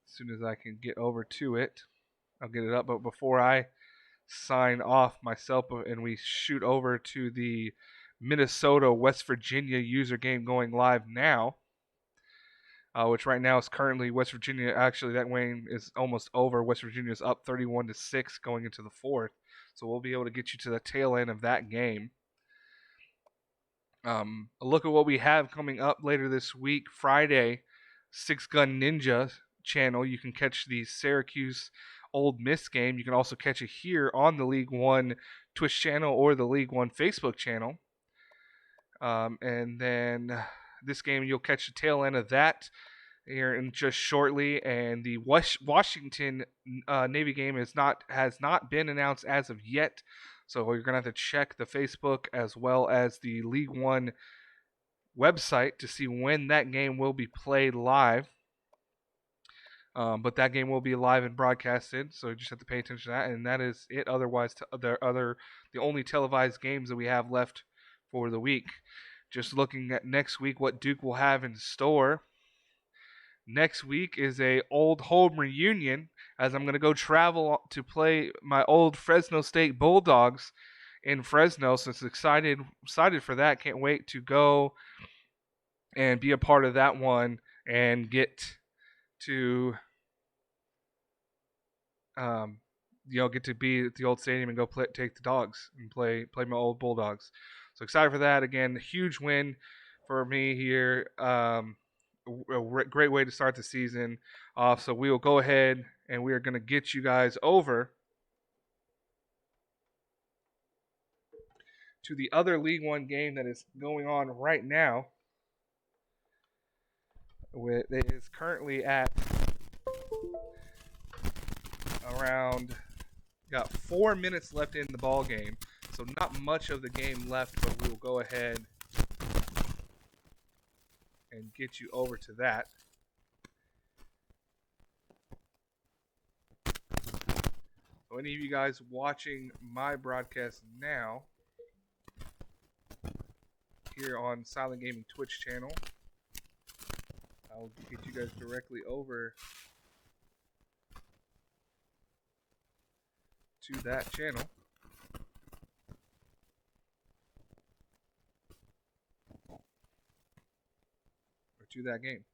As soon as I can get over to it, I'll get it up. But before I sign off myself and we shoot over to the Minnesota West Virginia user game going live now, which right now is currently West Virginia. Actually, that game is almost over. West Virginia is up 31-6 going into the 4th. So we'll be able to get you to the tail end of that game. A look at what we have coming up later this week. Friday, Six Gun Ninja channel. You can catch the Syracuse Ole Miss game. You can also catch it here on the League 1 Twitch channel or the League 1 Facebook channel. And then this game, you'll catch the tail end of that here in just shortly. And the Washington Navy game has not been announced as of yet. So you're going to have to check the Facebook as well as the League 1 website to see when that game will be played live. But that game will be live and broadcasted, so you just have to pay attention to that. And that is it. Otherwise, the only televised games that we have left for the week. Just looking at next week, what Duke will have in store. Next week is a old home reunion, as I'm going to go travel to play my old Fresno State Bulldogs in Fresno. So it's excited for that. Can't wait to go and be a part of that one and get to get to be at the old stadium and go take the dogs and play my old Bulldogs. So excited for that. Again, huge win for me here. A great way to start the season off. So we will go ahead and we are going to get you guys over to the other League 1 game that is going on right now. It is currently at around, got 4 minutes left in the ball game. So not much of the game left, but we will go ahead and get you over to that. So any of you guys watching my broadcast now here on Silent Gaming Twitch channel, I'll get you guys directly over to that channel. To that game.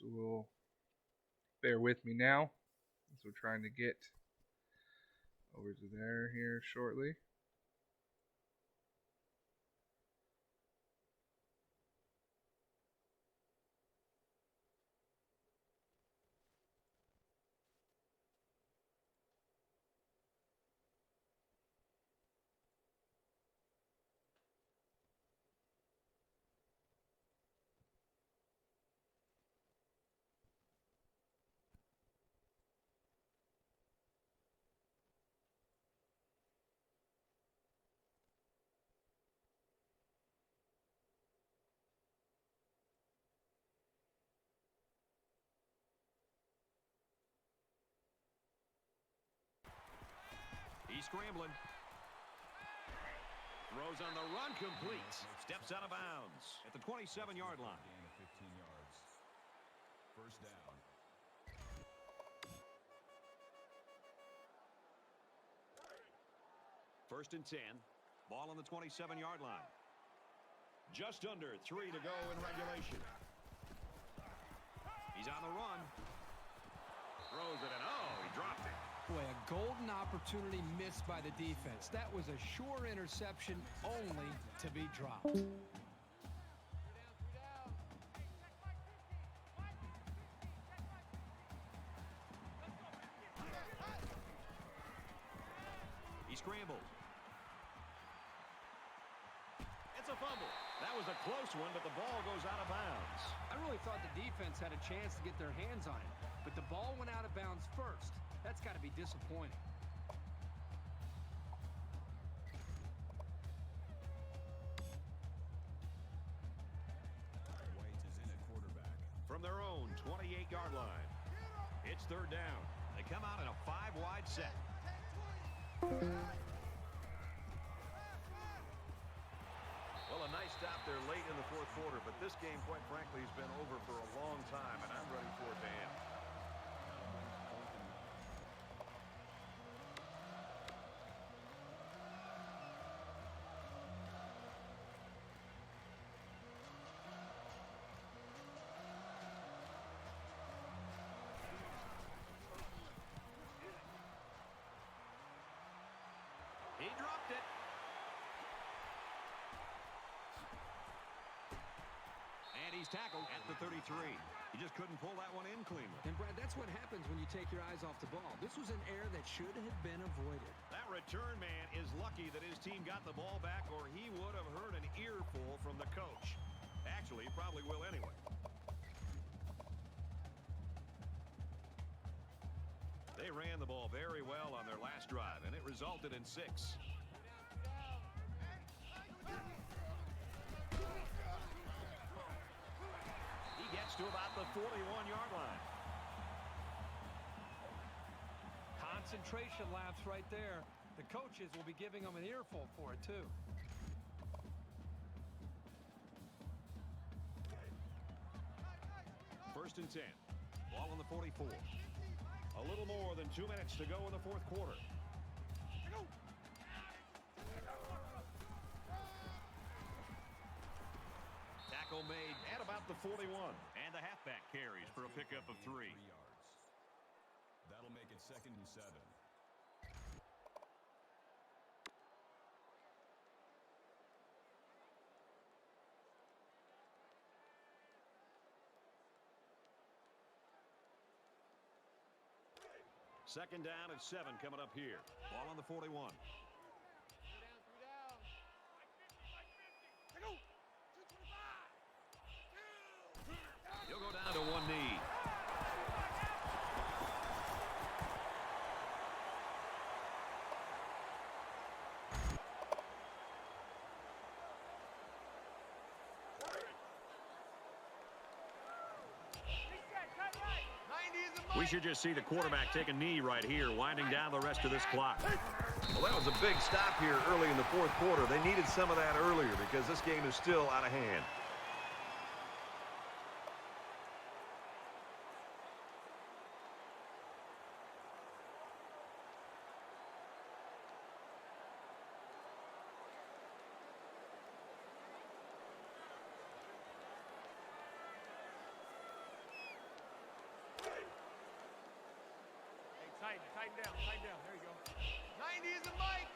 So we'll bear with me now as we're trying to get over to there here shortly. He's scrambling. Throws on the run, complete. Steps out of bounds at the 27-yard line. Gain of 15 yards. First down. First and 10. Ball on the 27-yard line. Just under 3 to go in regulation. He's on the run. Throws it, and oh, he dropped it. Boy, a golden opportunity missed by the defense. That was a sure interception, only to be dropped. He scrambled. It's a fumble. That was a close one, but the ball goes out of bounds. I really thought the defense had a chance to get their hands on it, but the ball went out of bounds first. That's got to be disappointing. White is in at quarterback. From their own 28-yard line. It's third down. They come out in a 5-wide set. Well, a nice stop there late in the fourth quarter, but this game, quite frankly, has been over for a long time, and I'm ready for it to end. He dropped it. And he's tackled at the 33. He just couldn't pull that one in cleanly. And, Brad, that's what happens when you take your eyes off the ball. This was an error that should have been avoided. That return man is lucky that his team got the ball back, or he would have heard an earful from the coach. Actually, he probably will anyway. They ran the ball very well on their last drive, and it resulted in 6. He gets to about the 41-yard line. Concentration lapse right there. The coaches will be giving them an earful for it, too. First and 10. Ball on the 44. A little more than 2 minutes to go in the fourth quarter. Tackle made at about the 41. And the halfback carries for a pickup of 3. That'll make it 2nd and 7. Second down and 7 coming up here. Ball on the 41. He'll go down to one knee. We should just see the quarterback take a knee right here, winding down the rest of this clock. Well, that was a big stop here early in the fourth quarter. They needed some of that earlier because this game is still out of hand. Tighten down. There you go. 90 is a Mike.